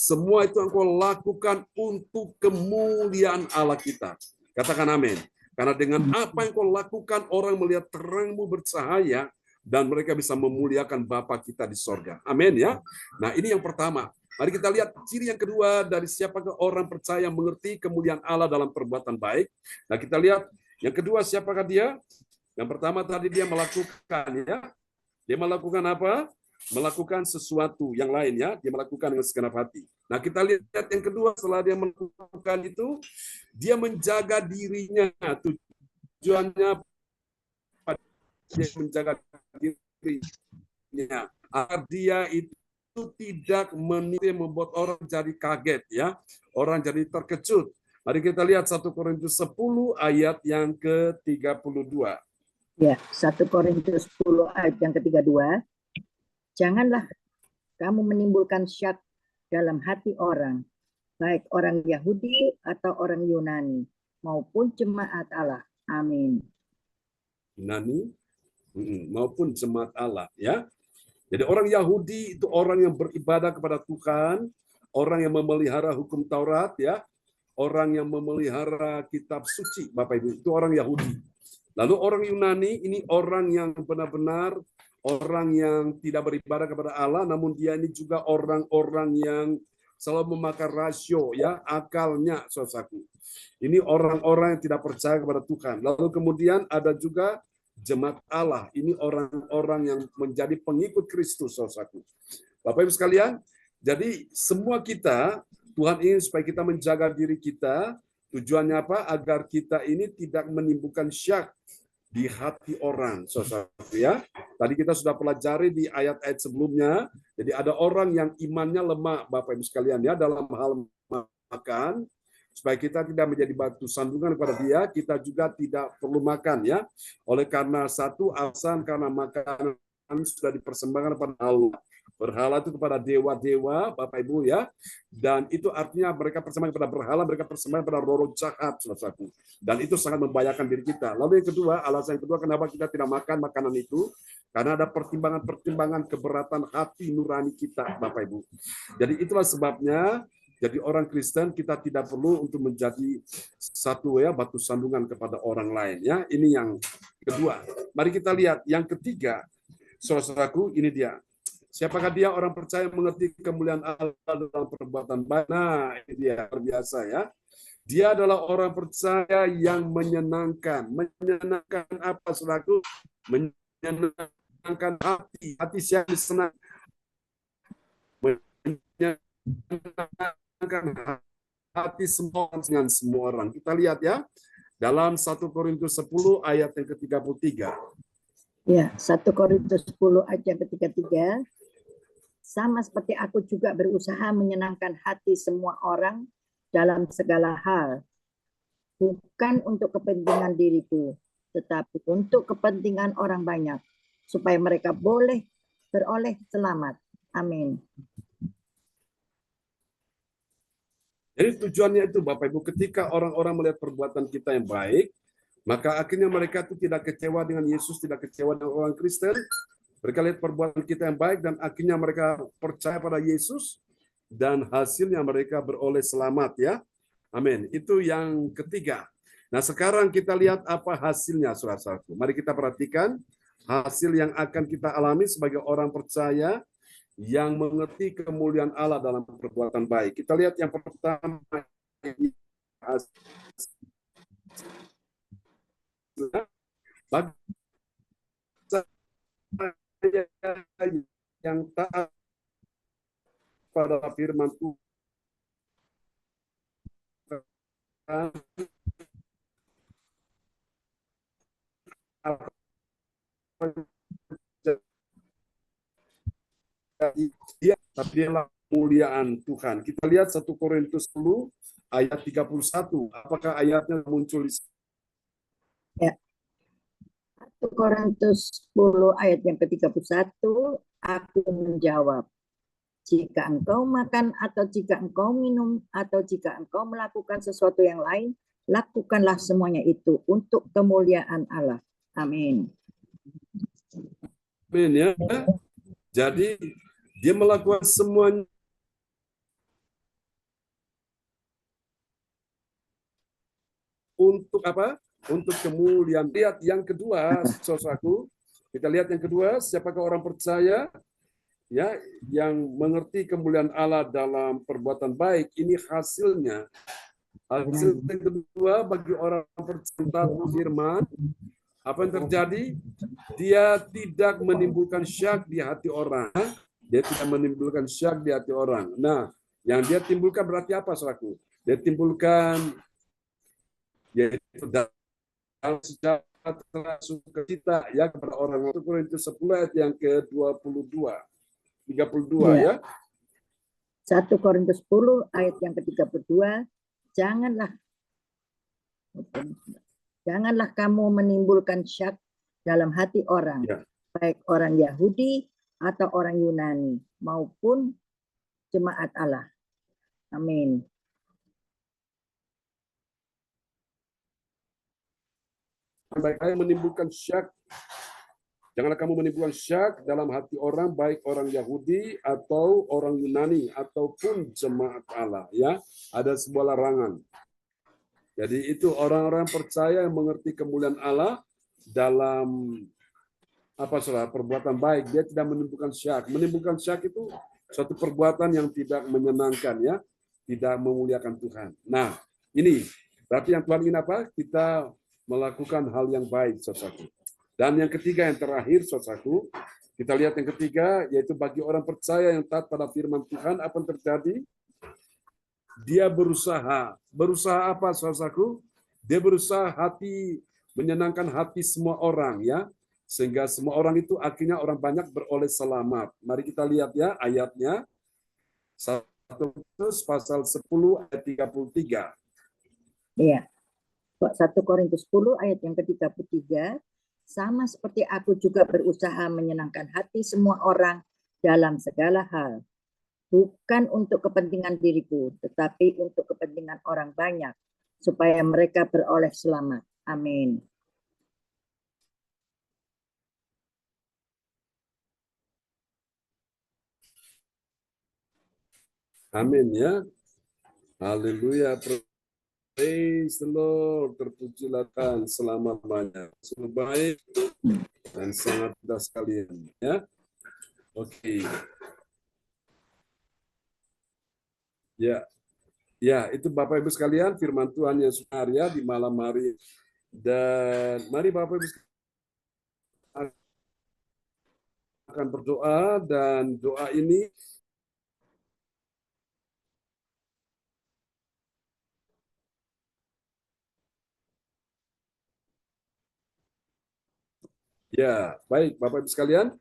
semua itu engkau lakukan untuk kemuliaan Allah kita. Katakan amin. Karena dengan apa yang kau lakukan, orang melihat terangmu bercahaya, dan mereka bisa memuliakan Bapa kita di sorga. Amin ya. Nah, ini yang pertama. Mari kita lihat ciri yang kedua dari siapakah orang percaya mengerti kemuliaan Allah dalam perbuatan baik. Nah, kita lihat yang kedua, siapakah dia? Yang pertama tadi dia melakukan, ya. Dia melakukan apa? Melakukan sesuatu yang lain, ya. Dia melakukan dengan segenap hati. Nah, kita lihat yang kedua, setelah dia melakukan itu, dia menjaga dirinya. Tujuannya dia menjaga dirinya agar dia itu tidak membuat orang jadi kaget, ya, orang jadi terkejut. Mari kita lihat 1 Korintus 10 ayat yang ke-32. Ya, 1 Korintus 10 ayat yang ke-32. Janganlah kamu menimbulkan syak dalam hati orang, baik orang Yahudi atau orang Yunani, maupun jemaat Allah. Amin. Yunani maupun jemaat Allah, ya. Jadi orang Yahudi itu orang yang beribadah kepada Tuhan, orang yang memelihara hukum Taurat, ya, orang yang memelihara kitab suci, Bapak Ibu, itu orang Yahudi. Lalu orang Yunani ini orang yang benar-benar orang yang tidak beribadah kepada Allah, namun dia ini juga orang-orang yang selalu memakai rasio, ya, akalnya, saudaraku. Ini orang-orang yang tidak percaya kepada Tuhan. Lalu kemudian ada juga jemaat Allah, ini orang-orang yang menjadi pengikut Kristus, saudaraku. Bapak Ibu sekalian, jadi semua kita, Tuhan ingin supaya kita menjaga diri kita. Tujuannya apa? Agar kita ini tidak menimbulkan syak di hati orang, saudaraku, ya. Tadi kita sudah pelajari di ayat-ayat sebelumnya. Jadi ada orang yang imannya lemah, Bapak Ibu sekalian, ya, dalam hal makan. Supaya kita tidak menjadi batu sandungan kepada dia, kita juga tidak perlu makan, ya. Oleh karena satu alasan, karena makanan sudah dipersembahkan kepada Allah. Berhala itu kepada dewa-dewa, Bapak Ibu, ya. Dan itu artinya mereka persembahkan kepada berhala, mereka persembahkan kepada roh jahat, saudaraku. Dan itu sangat membahayakan diri kita. Lalu yang kedua, alasan yang kedua kenapa kita tidak makan makanan itu, karena ada pertimbangan-pertimbangan keberatan hati nurani kita, Bapak Ibu. Jadi itulah sebabnya Jadi orang Kristen kita tidak perlu untuk menjadi satu ya batu sandungan kepada orang lain ya. Ini yang kedua. Mari kita lihat yang ketiga. Saudaraku, ini dia. Siapakah dia orang percaya mengerti kemuliaan Allah dalam perbuatan baik? Nah, ini dia luar biasa ya. Dia adalah orang percaya yang menyenangkan. Menyenangkan apa, saudaraku? Menyenangkan hati. Hati siapa senang? Menyenangkan hati semua dengan semua orang. Kita lihat ya. Dalam 1 Korintus 10 ayat yang ke-33. Ya, 1 Korintus 10 ayat yang ke-33. Sama seperti aku juga berusaha menyenangkan hati semua orang dalam segala hal. Bukan untuk kepentingan diriku, tetapi untuk kepentingan orang banyak, supaya mereka boleh beroleh selamat. Amin. Jadi tujuannya itu Bapak Ibu, ketika orang-orang melihat perbuatan kita yang baik, maka akhirnya mereka itu tidak kecewa dengan Yesus, tidak kecewa dengan orang Kristen. Mereka lihat perbuatan kita yang baik dan akhirnya mereka percaya pada Yesus dan hasilnya mereka beroleh selamat ya. Amin. Itu yang ketiga. Nah, sekarang kita lihat apa hasilnya, saudara-saudaraku. Mari kita perhatikan hasil yang akan kita alami sebagai orang percaya yang mengerti kemuliaan Allah dalam perbuatan baik. Kita lihat yang pertama, bagi yang taat pada firman Tuhan, dia tapi dialah kemuliaan Tuhan. Kita lihat 1 Korintus 10 ayat 31. Apakah ayatnya muncul di Ya. 1 Korintus 10 ayat yang ke-31, aku menjawab, jika engkau makan atau jika engkau minum atau jika engkau melakukan sesuatu yang lain, lakukanlah semuanya itu untuk kemuliaan Allah. Amin. Amin ya. Jadi dia melakukan semuanya untuk apa? Untuk kemuliaan. Lihat yang kedua, saudaraku. Kita lihat yang kedua, siapakah orang percaya ya yang mengerti kemuliaan Allah dalam perbuatan baik? Ini hasilnya. Hasil yang kedua bagi orang percaya firman, apa yang terjadi? Dia tidak menimbulkan syak di hati orang. Dia tidak menimbulkan syak di hati orang. Nah, yang dia timbulkan berarti apa, saudaraku? Dia timbulkan yaitu dalam sejahtera sukacita ya kepada orang. 1 Korintus 10 ayat yang ke-22. 32 ya. 1 Korintus 10 ayat yang ke-32, janganlah kamu menimbulkan syak dalam hati orang, Ya. baik orang Yahudi atau orang Yunani maupun jemaat Allah. Amin. Baik, menimbulkan syak. Janganlah kamu menimbulkan syak dalam hati orang, baik orang Yahudi atau orang Yunani ataupun jemaat Allah. Ya, ada sebuah larangan. Jadi itu orang-orang percaya yang mengerti kemuliaan Allah dalam apa saudara perbuatan baik. Dia tidak menimbulkan syak. Menimbulkan syak itu suatu perbuatan yang tidak menyenangkan ya, tidak memuliakan Tuhan. Nah, ini berarti yang Tuhan ingin apa? Kita melakukan hal yang baik, saudaraku. Dan yang ketiga, yang terakhir, saudaraku, kita lihat yang ketiga, yaitu bagi orang percaya yang taat pada firman Tuhan, apa yang terjadi? Dia berusaha. Berusaha apa, saudaraku? Dia berusaha menyenangkan hati semua orang, ya. Sehingga semua orang itu akhirnya orang banyak beroleh selamat. Mari kita lihat ya ayatnya. 1 Korintus pasal 10 ayat 33. Iya. 1 Korintus 10 ayat yang ke-33, sama seperti aku juga berusaha menyenangkan hati semua orang dalam segala hal. Bukan untuk kepentingan diriku, tetapi untuk kepentingan orang banyak, supaya mereka beroleh selamat. Amin. Amin ya. Haleluya. Praise the Lord. Terpujilah Tuhan selama-lamanya. Sungguh baik dan sangat indah sekalian. Ya. Oke. Ya. Ya, itu Bapak Ibu sekalian firman Tuhan yang sukarya di malam hari. Dan mari Bapak Ibu akan berdoa, dan doa ini ya, baik Bapak Ibu sekalian.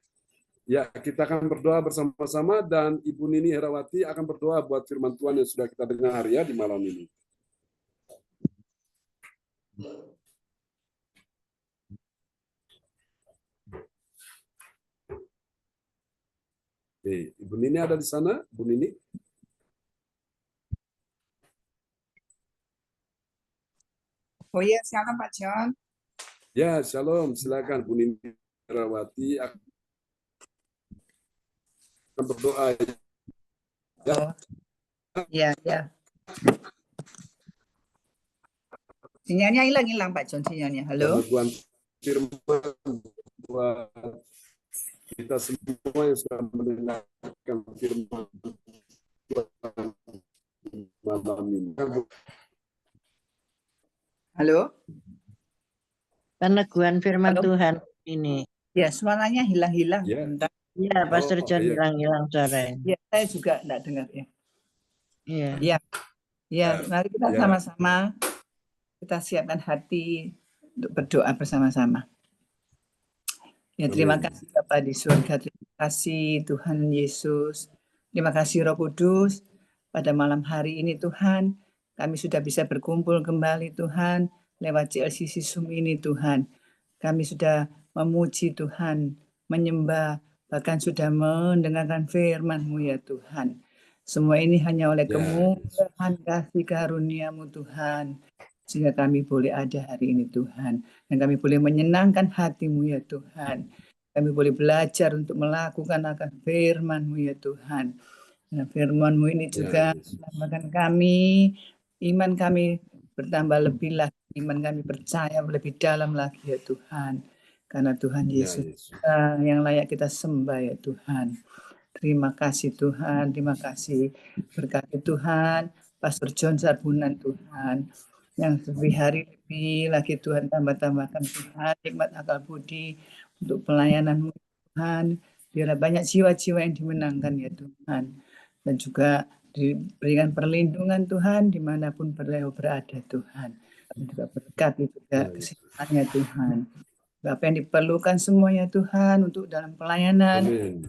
Ya, kita akan berdoa bersama-sama, dan Ibu Nini Herawati akan berdoa buat firman Tuhan yang sudah kita dengar ya di malam ini. Oke, Ibu Nini ada di sana? Bu Nini? Oh iya, silakan Pak John. Ya, shalom. Silakan Bu Nini Herawati akan berdoa. Ya. Oh, iya, ya. Sinyalnya hilang Pak John, sinyalnya. Halo. Tuhan firman buat kita semua yang sudah mendengarkan firman Tuhan malam ini. Halo. Peneguhan firman Halo? Tuhan ini. Ya, suaranya hilang-hilang. Ya. Bentar. Iya, Pastor John iya. hilang-hilang suaranya. Ya, saya juga enggak dengar ya. Iya. Ya. Ya, mari kita Ya. sama-sama kita siapkan hati untuk berdoa bersama-sama. Ya, terima Amin. kasih Bapa di surga, terima kasih Tuhan Yesus. Terima kasih Roh Kudus. Pada malam hari ini Tuhan, kami sudah bisa berkumpul kembali Tuhan lewat CLCC Zoom ini Tuhan. Kami sudah memuji Tuhan, menyembah, bahkan sudah mendengarkan firman-Mu ya Tuhan. Semua ini hanya oleh Ya. kemurahan kasih karunia-Mu Tuhan. Sehingga kami boleh ada hari ini Tuhan. Dan kami boleh menyenangkan hati-Mu ya Tuhan. Kami boleh belajar untuk melakukan akan firman-Mu ya Tuhan. Nah, firman-Mu ini juga menambahkan kami, iman kami bertambah lebih lagi, iman kami percaya lebih dalam lagi ya Tuhan. Karena Tuhan Yesus yang layak kita sembah ya Tuhan. Terima kasih Tuhan, terima kasih. Berkati Tuhan, Pastor John Sarbunan Tuhan. Yang lebih hari lebih lagi Tuhan tambah-tambahkan Tuhan, nikmat akal budi untuk pelayanan-Mu Tuhan. Biarlah banyak jiwa-jiwa yang dimenangkan ya Tuhan. Dan juga diberikan perlindungan Tuhan dimanapun beliau berada Tuhan. Dan juga berkati juga kesehatannya Tuhan. Apa yang diperlukan semuanya Tuhan untuk dalam pelayanan. Amin.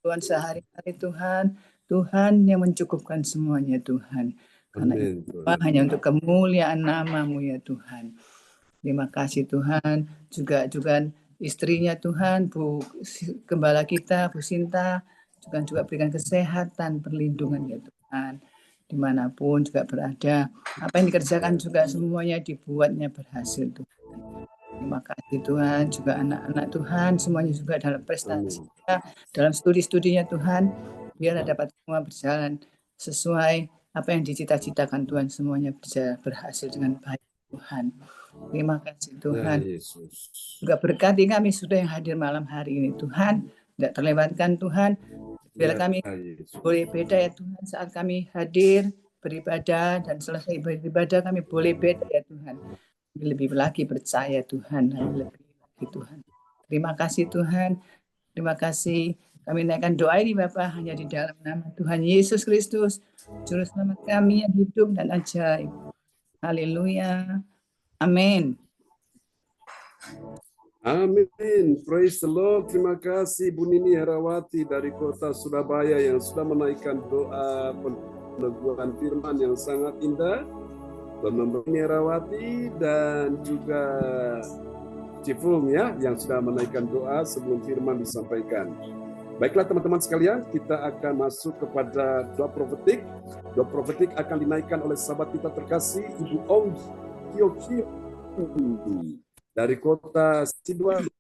Tuhan sehari-hari Tuhan. Tuhan yang mencukupkan semuanya Tuhan. Karena itu hanya untuk kemuliaan nama-Mu ya Tuhan. Terima kasih Tuhan. Juga istrinya Tuhan, Bu Gembala kita, Bu Sinta. Juga berikan kesehatan, perlindungan ya Tuhan. Dimanapun juga berada. Apa yang dikerjakan juga semuanya dibuatnya berhasil Tuhan. Terima kasih Tuhan. Juga anak-anak Tuhan, semuanya juga dalam prestasinya, dalam studi-studinya Tuhan. Biar dapat semua berjalan sesuai apa yang dicita-citakan Tuhan, semuanya bisa berhasil dengan baik Tuhan. Terima kasih Tuhan. Juga berkati kami sudah yang hadir malam hari ini Tuhan. Tidak terlewatkan Tuhan. Biar kami boleh beda ya Tuhan saat kami hadir beribadah dan selesai beribadah kami boleh beda ya Tuhan. Lebih lagi percaya Tuhan. Lebih lagi Tuhan. Terima kasih Tuhan. Terima kasih. Kami naikkan doa ini Bapak hanya di dalam nama Tuhan Yesus Kristus, Juru Selamat kami yang hidup dan ajaib. Haleluya. Amin. Amin. Praise the Lord. Terima kasih Bu Nini Herawati dari kota Surabaya yang sudah menaikkan doa peneguhan firman yang sangat indah. Bu Nini Herawati dan juga Cifung ya yang sudah menaikkan doa sebelum firman disampaikan. Baiklah teman-teman sekalian, kita akan masuk kepada doa profetik. Doa profetik akan dinaikkan oleh sahabat kita terkasih Ibu Ong Kyoki dari kota Sidoarjo.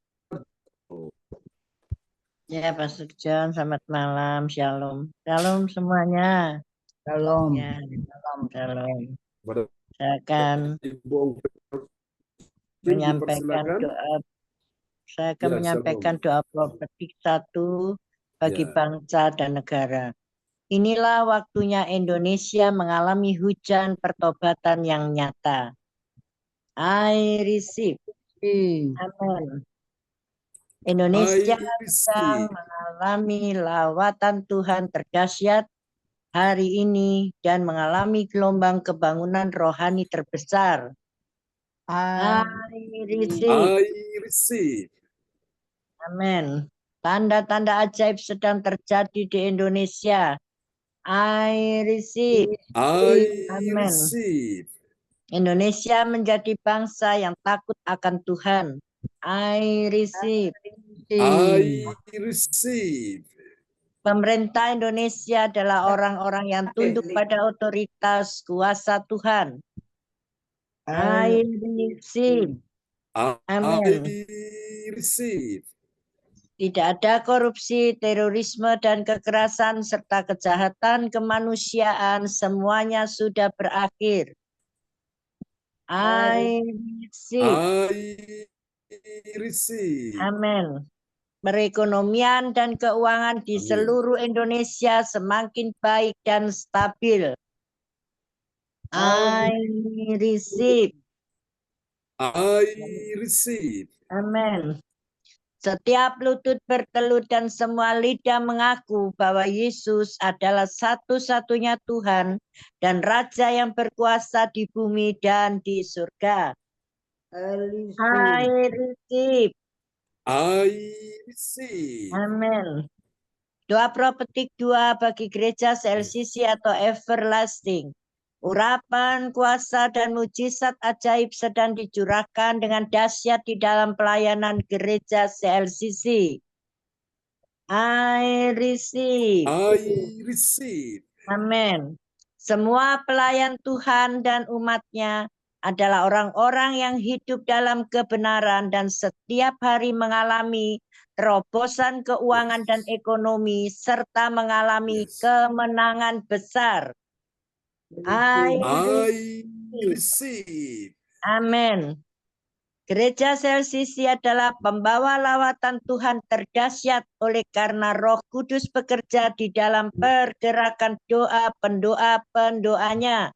Ya, Pastor John, selamat malam, shalom. Shalom semuanya. Shalom. Ya. Shalom. Kepada Saya akan Ibu Kim menyampaikan dipersilakan. doa. Saya akan Ya, menyampaikan shalom. doa profetik 1 bagi Ya. bangsa dan negara. Inilah waktunya Indonesia mengalami hujan pertobatan yang nyata. I receive. Amin. Indonesia sedang mengalami lawatan Tuhan terdahsyat hari ini dan mengalami gelombang kebangunan rohani terbesar. I receive. Amin. Tanda-tanda ajaib sedang terjadi di Indonesia. I receive. Amin. Indonesia menjadi bangsa yang takut akan Tuhan. I receive. Pemerintah Indonesia adalah orang-orang yang tunduk pada otoritas kuasa Tuhan. I receive. Amin. Tidak ada korupsi, terorisme, dan kekerasan, serta kejahatan kemanusiaan. Semuanya sudah berakhir. I receive. Amin. Perekonomian dan keuangan di seluruh Indonesia semakin baik dan stabil. I receive. Amin. Setiap lutut bertelut dan semua lidah mengaku bahwa Yesus adalah satu-satunya Tuhan dan Raja yang berkuasa di bumi dan di surga. I receive. Amin. Doa profetik 2 bagi gereja CLCC atau Everlasting. Urapan, kuasa, dan mujizat ajaib sedang dicurahkan dengan dahsyat di dalam pelayanan gereja CLCC. I receive. Amin. Semua pelayan Tuhan dan umatnya adalah orang-orang yang hidup dalam kebenaran dan setiap hari mengalami terobosan keuangan dan ekonomi serta mengalami kemenangan besar. I receive. Amin. Gereja CLCC adalah pembawa lawatan Tuhan terdahsyat oleh karena Roh Kudus bekerja di dalam pergerakan doa pendoa-pendoanya.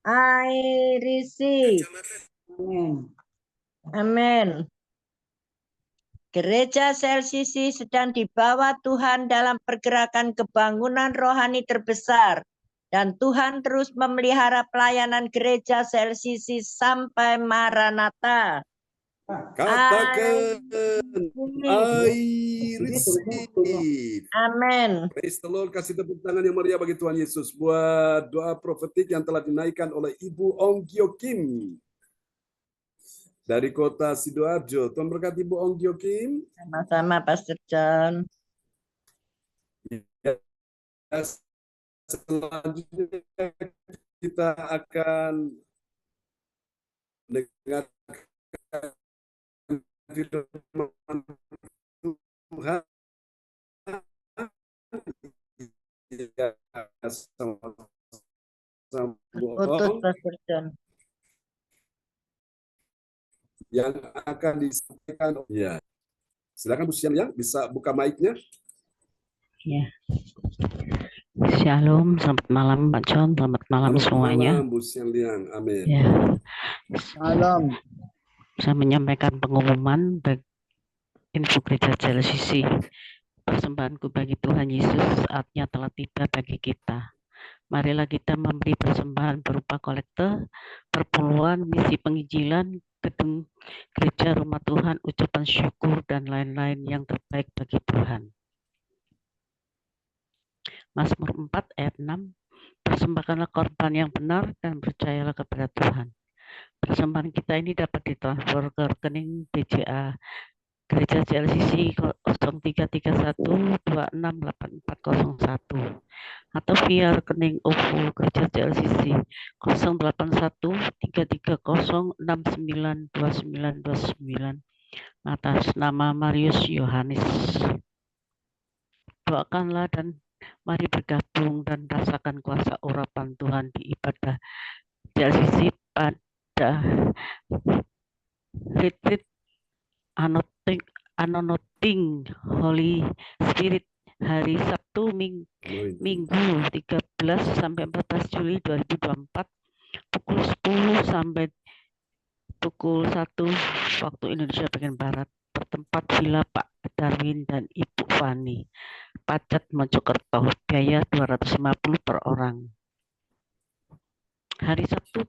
I receive. Amin. Gereja CLCC sedang dibawa Tuhan dalam pergerakan kebangunan rohani terbesar. Dan Tuhan terus memelihara pelayanan gereja CLCC sampai Maranatha. Katakan, I receive. Amin. Praise the Lord. Kasih tepuk tangan yang meriah bagi Tuhan Yesus buat doa profetik yang telah dinaikkan oleh Ibu Onggyo Kim dari kota Sidoarjo. Tuhan berkati Ibu Onggyo Kim. Sama-sama Pastor John. Ya, selanjutnya kita akan mendengarkan firman Tuhan. Putus Pastor John. Yang akan disampaikan. Ya. Silakan Bu Sian ya, bisa buka mic-nya. Ya. Shalom, selamat malam Pak John, selamat malam semuanya. Malam, Bu Sian Liang. Amin. Ya. Shalom. Saya menyampaikan pengumuman bagi info gereja CLCC. Persembahanku bagi Tuhan Yesus saatnya telah tiba bagi kita. Marilah kita memberi persembahan berupa kolekte, perpuluhan, misi penginjilan, gedung gereja rumah Tuhan, ucapan syukur, dan lain-lain yang terbaik bagi Tuhan. Mazmur 4 ayat 6, persembahkanlah korban yang benar dan percayalah kepada Tuhan. Persembahan kita ini dapat ditransfer ke rekening BCA Gereja CLCC 0331268401 atau via rekening OVO Gereja CLCC 081330692929 atas nama Marius Yohanes. Doakanlah dan Mari bergabung dan rasakan kuasa urapan Tuhan di ibadah JLCC pada retreat Anointing Holy Spirit hari Sabtu Minggu 13 sampai 14 Juli 2024 pukul 10 sampai pukul 1 waktu Indonesia bagian Barat, bertempat Villa Pak Darwin dan Ibu Fani, Pacet Mojokerto, biaya 250 per orang. Hari Sabtu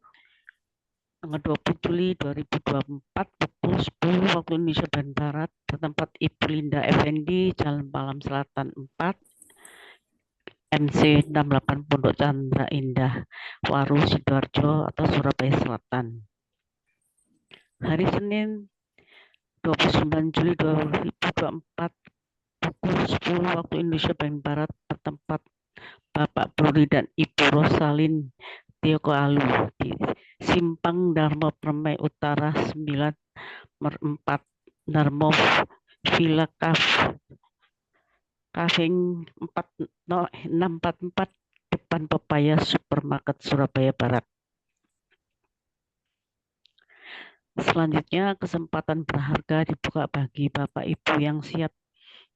tanggal 20 Juli 2024 pukul 10 waktu Indonesia bagian Barat, bertempat Ibu Linda Effendi, Jalan Palam Selatan 4, MC 68 Pondok Chandra Indah, Waru, Sidoarjo atau Surabaya Selatan. Hari Senin 29 Juli 2024 pukul 10 waktu Indonesia bagian Barat, bertempat Bapak Brody dan Ibu Rosalin Tiokoalu di Simpang Darmo Permai Utara 9 nomor 4 Darmo Villa Kaving 644 depan Pepaya Supermarket Surabaya Barat. Selanjutnya, kesempatan berharga dibuka bagi Bapak Ibu yang siap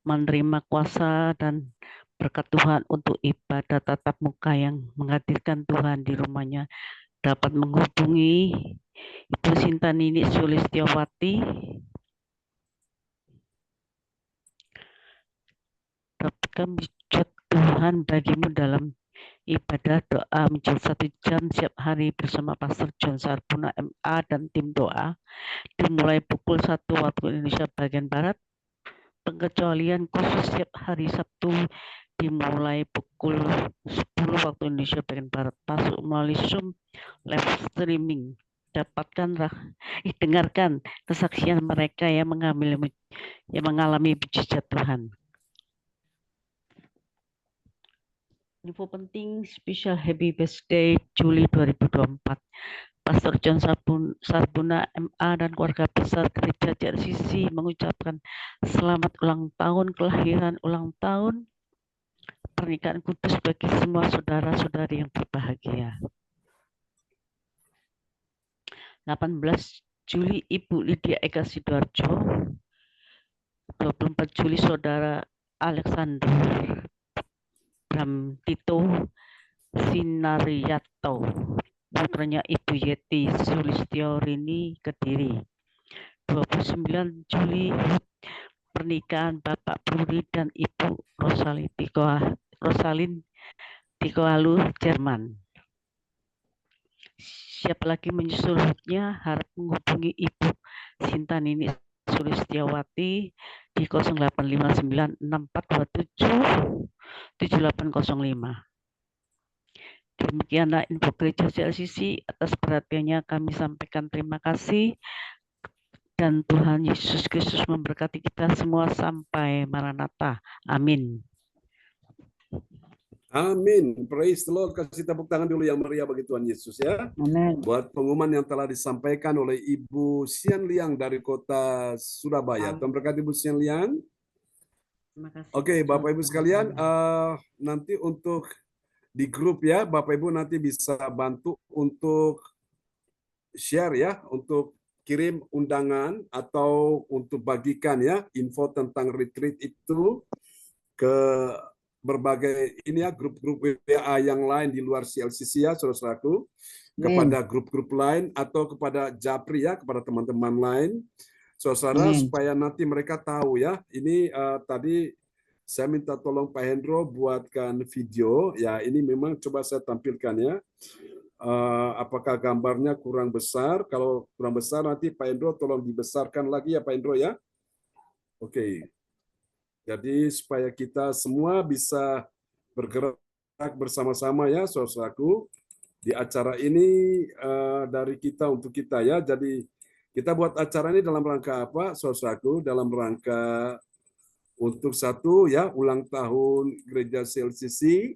menerima kuasa dan berkat Tuhan untuk ibadah tatap muka yang menghadirkan Tuhan di rumahnya, dapat menghubungi Ibu Sinta Nini Sulistiawati, dapatkan mujizat Tuhan bagimu dalam ibadah doa menjadi 1 jam setiap hari bersama Pastor John Sarbuna MA dan tim doa dimulai pukul 1 waktu Indonesia bagian Barat. Pengecualian khusus setiap hari Sabtu dimulai pukul 10 waktu Indonesia bagian Barat, masuk melalui Zoom live streaming. Dengarkan kesaksian mereka yang mengalami mujizat Tuhan. Info penting spesial Happy Birthday Juli 2024. Pastor John Sarbuna MA dan keluarga besar Gereja JLCC mengucapkan selamat ulang tahun kelahiran ulang tahun pernikahan kudus bagi semua saudara-saudari yang berbahagia. 18 Juli Ibu Lydia Eka Sidoarjo. 24 Juli Saudara Alexander Bram Tito Sinariato, putranya Ibu Yeti Sulistiorini Kediri. 29 Juli pernikahan Bapak Bruri dan Ibu Rosalin Tikoalu, Jerman. Siapa lagi menyusulnya, harap menghubungi Ibu Sinta Nini Sulistiawati di 085964277805. Demikianlah info Gereja JLCC. Atas perhatiannya kami sampaikan terima kasih dan Tuhan Yesus Kristus memberkati kita semua sampai Maranatha. Amin. Amin. Praise the Lord. Kasih tepuk tangan dulu yang meriah bagi Tuhan Yesus ya. Amin. Buat pengumuman yang telah disampaikan oleh Ibu Sian Liang dari kota Surabaya. Tuhan berkati Ibu Sian Liang. Oke, Bapak Ibu sekalian, nanti untuk di grup ya, Bapak Ibu nanti bisa bantu untuk share ya, untuk kirim undangan atau untuk bagikan ya info tentang retreat itu ke berbagai ini ya grup-grup WA yang lain di luar CLCC ya, saudaraku, kepada grup-grup lain atau kepada Japri ya, kepada teman-teman lain, saudara, supaya nanti mereka tahu ya. Ini tadi saya minta tolong Pak Hendro buatkan video ya. Ini memang coba saya tampilkan ya. Apakah gambarnya kurang besar? Kalau kurang besar nanti Pak Hendro tolong dibesarkan lagi ya Pak Hendro ya. Oke. Jadi supaya kita semua bisa bergerak bersama-sama ya, saudaraku, di acara ini dari kita untuk kita ya. Jadi kita buat acara ini dalam rangka apa, saudaraku? Dalam rangka untuk satu ya ulang tahun Gereja CLCC.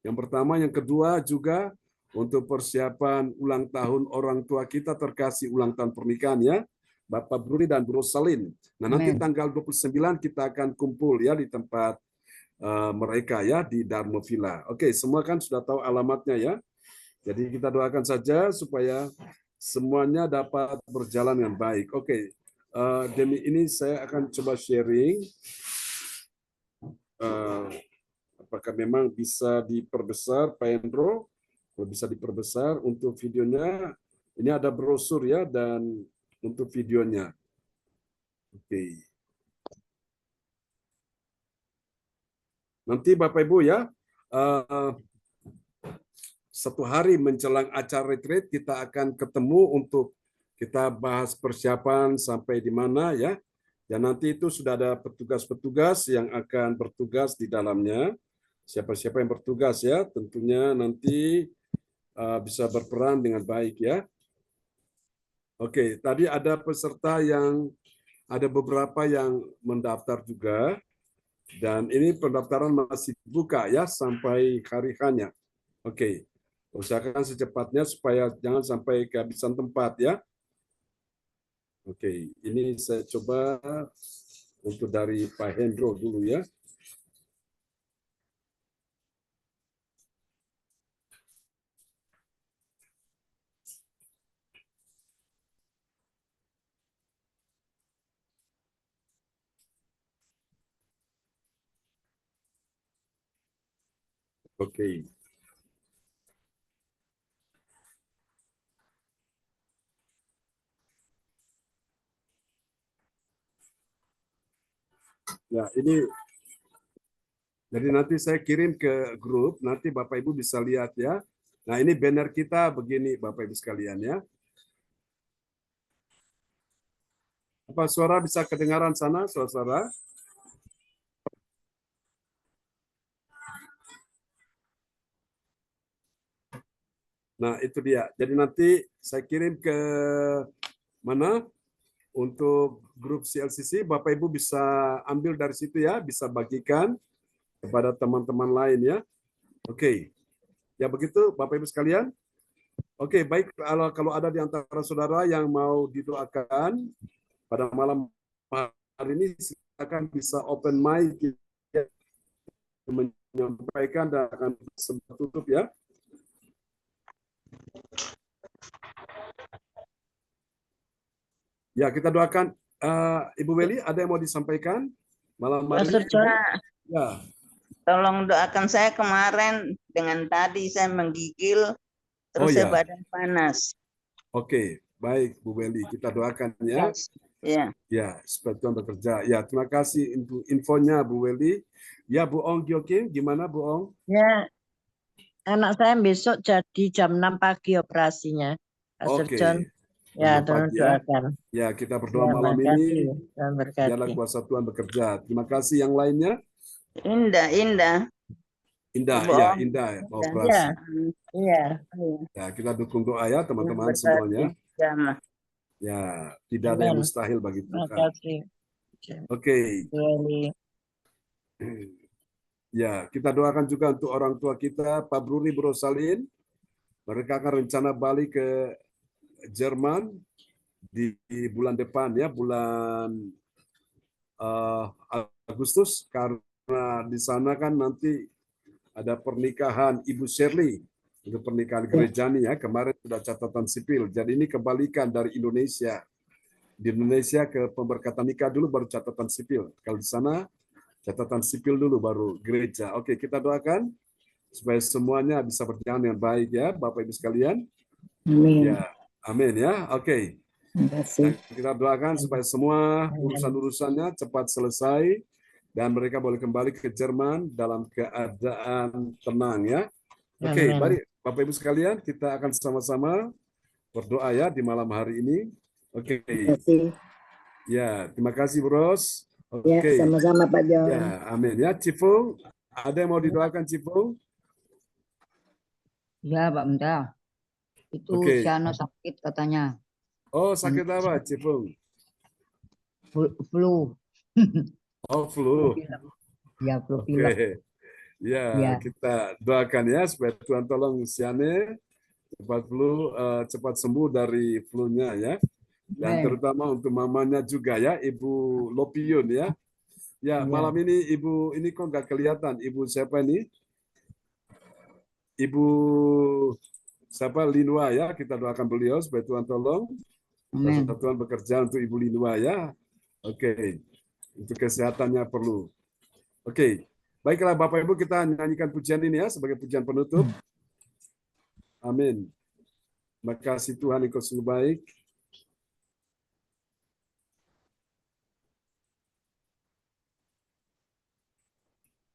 Yang pertama, yang kedua juga untuk persiapan ulang tahun orang tua kita terkasih ulang tahun pernikahan ya. Bapak Bruri dan Bu Rosalin. Nah, nanti tanggal 29 kita akan kumpul ya di tempat mereka ya di Dharma Villa. Oke, semua kan sudah tahu alamatnya ya. Jadi kita doakan saja supaya semuanya dapat berjalan dengan baik. Oke, demi ini saya akan coba sharing. Apakah memang bisa diperbesar, Pak Hendro? Kalau bisa diperbesar untuk videonya, ini ada brosur ya, dan untuk videonya. Oke. Nanti Bapak Ibu ya, satu hari menjelang acara retreat kita akan ketemu untuk kita bahas persiapan sampai di mana ya. Dan nanti itu sudah ada petugas-petugas yang akan bertugas di dalamnya. Siapa-siapa yang bertugas ya, tentunya nanti bisa berperan dengan baik ya. Oke, tadi ada peserta yang ada beberapa yang mendaftar juga, dan ini pendaftaran masih buka ya sampai hari H-nya. Oke, usahakan secepatnya supaya jangan sampai kehabisan tempat ya. Oke, ini saya coba untuk dari Pak Hendro dulu ya. Oke. Ya, ini jadi nanti saya kirim ke grup, nanti Bapak Ibu bisa lihat ya. Nah, ini banner kita begini Bapak Ibu sekalian ya. Apa suara bisa kedengaran sana, saudara? Nah, itu dia. Jadi nanti saya kirim ke mana? Untuk grup CLCC, Bapak Ibu bisa ambil dari situ ya, bisa bagikan kepada teman-teman lain ya. Oke. Ya begitu Bapak Ibu sekalian. Oke, baik, kalau ada di antara saudara yang mau didoakan pada malam hari ini, silakan bisa open mic ya, menyampaikan dan akan tutup ya. Ya, kita doakan. Ibu Weli, ada yang mau disampaikan malam hari Pastor ini? John, Ya. tolong doakan saya kemarin dengan tadi saya menggigil, terus saya badan panas. Oke, baik Bu Weli, kita doakan ya. Ya. Ya, supaya Tuhan bekerja. Ya, terima kasih infonya Bu Weli. Ya, Bu Ong Gyokim, gimana Bu Ong? Ya, anak saya besok jadi jam 6 pagi operasinya. Pastor John. Ya, tolong doakan. Ya, kita berdoa malam ini. Biarlah Berkati. kuasa Tuhan bekerja. Terima kasih. Yang lainnya? Indah. Indah, ya, Indah ya, operasi. Iya. Ya, kita dukung doa ya teman-teman semuanya. Ya, tidak ada yang mustahil bagi Tuhan. Terima kasih. Oke. Ya, kita doakan juga untuk orang tua kita, Pak Bruni Brosalin. Mereka akan rencana balik ke Jerman di bulan depan ya, bulan Agustus, karena di sana kan nanti ada pernikahan Ibu Shirley, itu pernikahan gerejani ya, kemarin sudah catatan sipil. Jadi ini kebalikan dari Indonesia. Di Indonesia ke pemberkatan nikah dulu baru catatan sipil. Kalau di sana catatan sipil dulu baru gereja. Oke, kita doakan supaya semuanya bisa berjalan dengan baik ya, Bapak Ibu sekalian. Amin. Ya, amin ya. Oke. Kita doakan supaya semua urusan-urusannya cepat selesai dan mereka boleh kembali ke Jerman dalam keadaan tenang ya. Oke, mari Bapak Ibu sekalian, kita akan sama-sama berdoa ya di malam hari ini. Oke. Ya, terima kasih Bros. Oke. Ya, sama-sama Pak John. Ya, amin ya. Cipung, ada yang mau didoakan Cipung? Ya, Pak Menda. Itu Siano sakit katanya. Oh, sakit apa, Cipung? Flu. Oh, flu. Ya, flu pilek. Ya, kita doakan ya supaya Tuhan tolong Siane cepat sembuh dari flu-nya ya. Dan terutama untuk mamanya juga ya, Ibu Lopiun ya. Ya, malam ini Ibu, ini kok nggak kelihatan. Ibu siapa ini? Ibu siapa? Linua ya. Kita doakan beliau supaya Tuhan tolong. Tuhan bekerja untuk Ibu Linua ya. Oke. Untuk kesehatannya perlu. Oke. Baiklah Bapak Ibu, kita nyanyikan pujian ini ya sebagai pujian penutup. Amin. Terima kasih Tuhan, Engkau sungguh baik.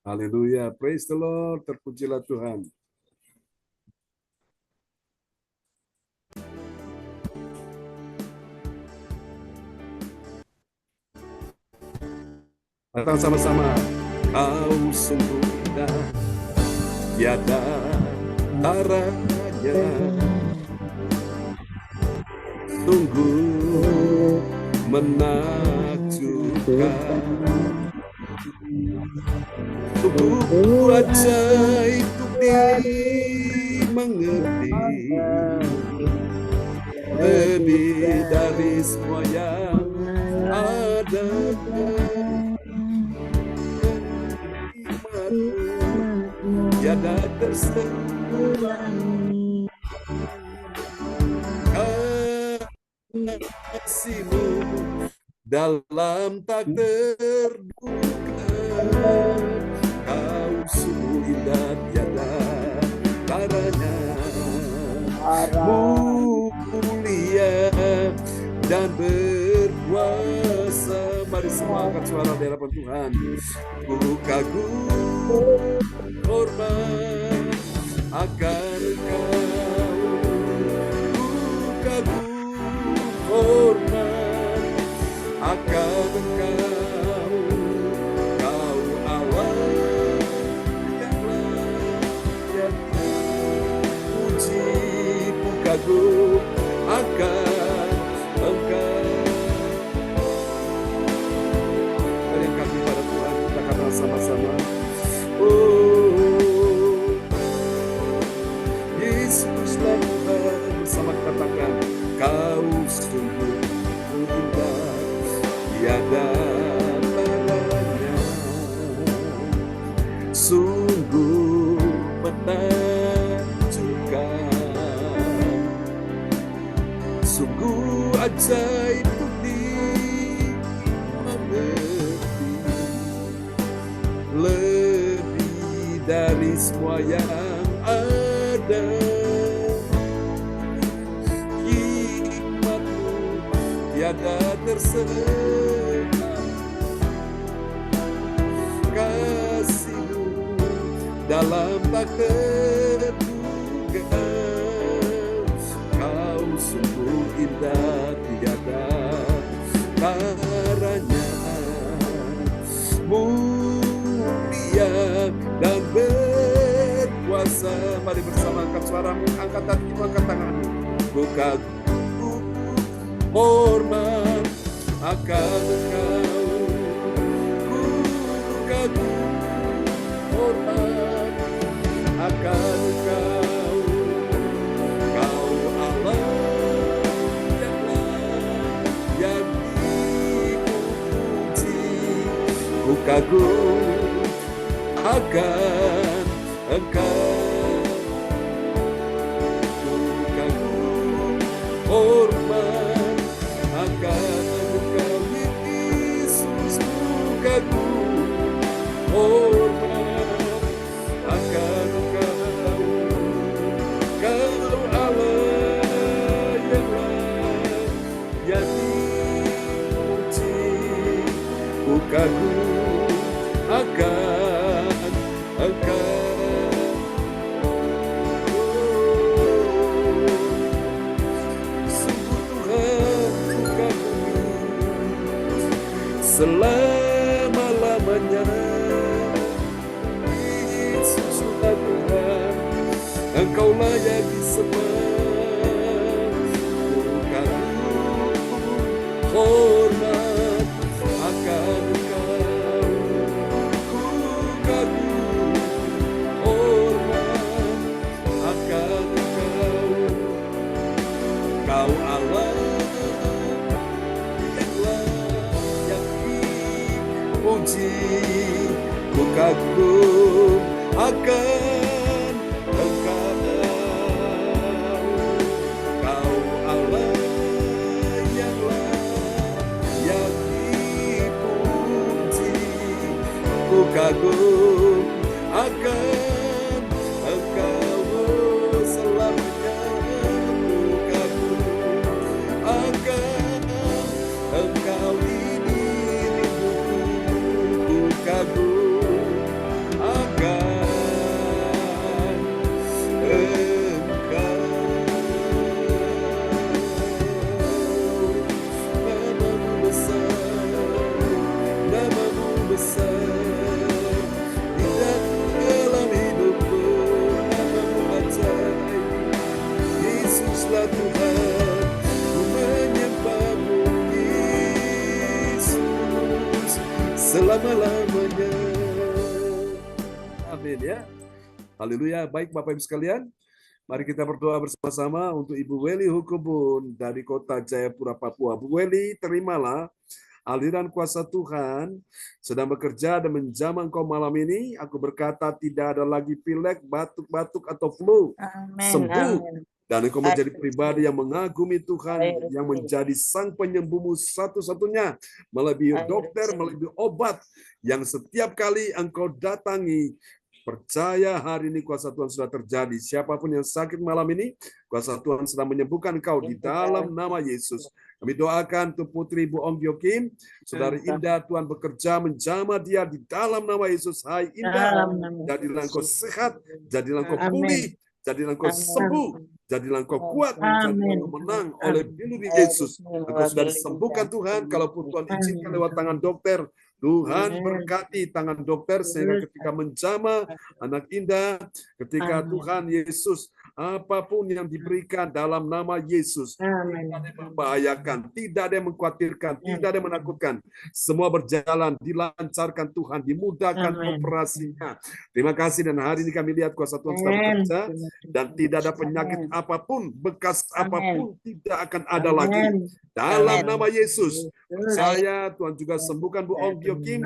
Haleluya, praise the Lord, terpujilah Tuhan. Datang sama-sama. Kau sungguh indah, tiada taranya. Sungguh menakjubkan. Sungguh ajaib untuk dimengerti, lebih dari semua yang ada. Tiada tersentuh kasih-Mu dalam tak terduga. Kau sungguh indah, tiada taranya, mulia dan berkuasa. Mari semua angkat suara di hadapan Tuhan. Ku kagum hormat akan Engkau, ku kagum hormat akan Engkau, Kau Allah yang layak puji. Ku kagum akan Engkau. Mari kami pada Tuhan, kita katakan sama-sama. Oh, Yesuslah Tuhan, bersama katakan, Kau sungguh indah, tiada taranya, sungguh menakjubkan, sungguh ajaib untuk dimengerti, lebih dari semua yang ada. Hikmat-Mu tiada tersentuh, kasih-Mu dalam tak terduga. Kau sungguh indah, tiada taranya, mulia dan berkuasa. Mari bersama angkat suaramu, angkat hatimu, angkat tanganmu. Ku kagum hormat akan Engkau, ku kagum hormat akan Engkau, Kau Allah yang layak dipuji. Ku kagum akan Engkau, ku kagum hormat akan Engkau, Yesus. Ku kagum hormat akan Engkau, Kau Allah yang layak dipuji. Ku kagum akan Engkau. Sungguh Tuhan, ku kagumi selama-lamanya. Yesuslah Tuhan, Engkau layak disembah. Ku kagum hormat akan Engkau, ku kagum hormat akan Engkau, Kau Allah yang layak dipuji. kagum akan Engkau, Kau Allah yang layak dipuji. Ku kagum akan Engkau selamanya. Ku kagum akan Engkau ini hidupku. Ku kagum akan Engkau. Namamu besar, namamu besar, di dalam hidupku, namamu ajaib. Yesuslah Tuhan, ku menyembahmu Yesus selama-lamanya. Amin ya. Haleluya. Baik Bapak Ibu sekalian, mari kita berdoa bersama-sama untuk Ibu Weli Hukubun dari Kota Jayapura, Papua. Bu Weli, terimalah aliran kuasa Tuhan sedang bekerja dan menjamah engkau malam ini. Aku berkata tidak ada lagi pilek, batuk-batuk atau flu. Amin. Sembuh. Amin. Dan engkau menjadi pribadi yang mengagumi Tuhan, yang menjadi sang penyembuhmu satu-satunya, melebihi dokter, melebihi obat, yang setiap kali engkau datangi. Percaya hari ini kuasa Tuhan sudah terjadi. Siapapun yang sakit malam ini, kuasa Tuhan sedang menyembuhkan engkau di dalam nama Yesus. Kami doakan untuk Putri Ibu Ong Gyokim, Saudari Indah, Tuhan bekerja menjamah dia di dalam nama Yesus. Hai Indah, jadilah engkau sehat, jadilah engkau pulih, jadilah engkau sembuh, jadilah engkau kuat, jadilah engkau menang oleh bulu Yesus. Engkau sudah disembuhkan Tuhan, kalaupun Tuhan izinkan lewat tangan dokter. Tuhan berkati tangan dokter sehingga ketika menjamah anak Indah, ketika Tuhan Yesus, apapun yang diberikan dalam nama Yesus, tidak ada yang membahayakan, tidak ada yang mengkhawatirkan, tidak ada yang menakutkan. Semua berjalan, dilancarkan Tuhan, dimudahkan operasinya. Terima kasih, dan hari ini kami lihat kuasa Tuhan sudah bekerja, dan tidak ada penyakit apapun, bekas apapun tidak akan ada lagi. Dalam nama Yesus, saya Tuhan juga sembuhkan Bu Ong Gyokim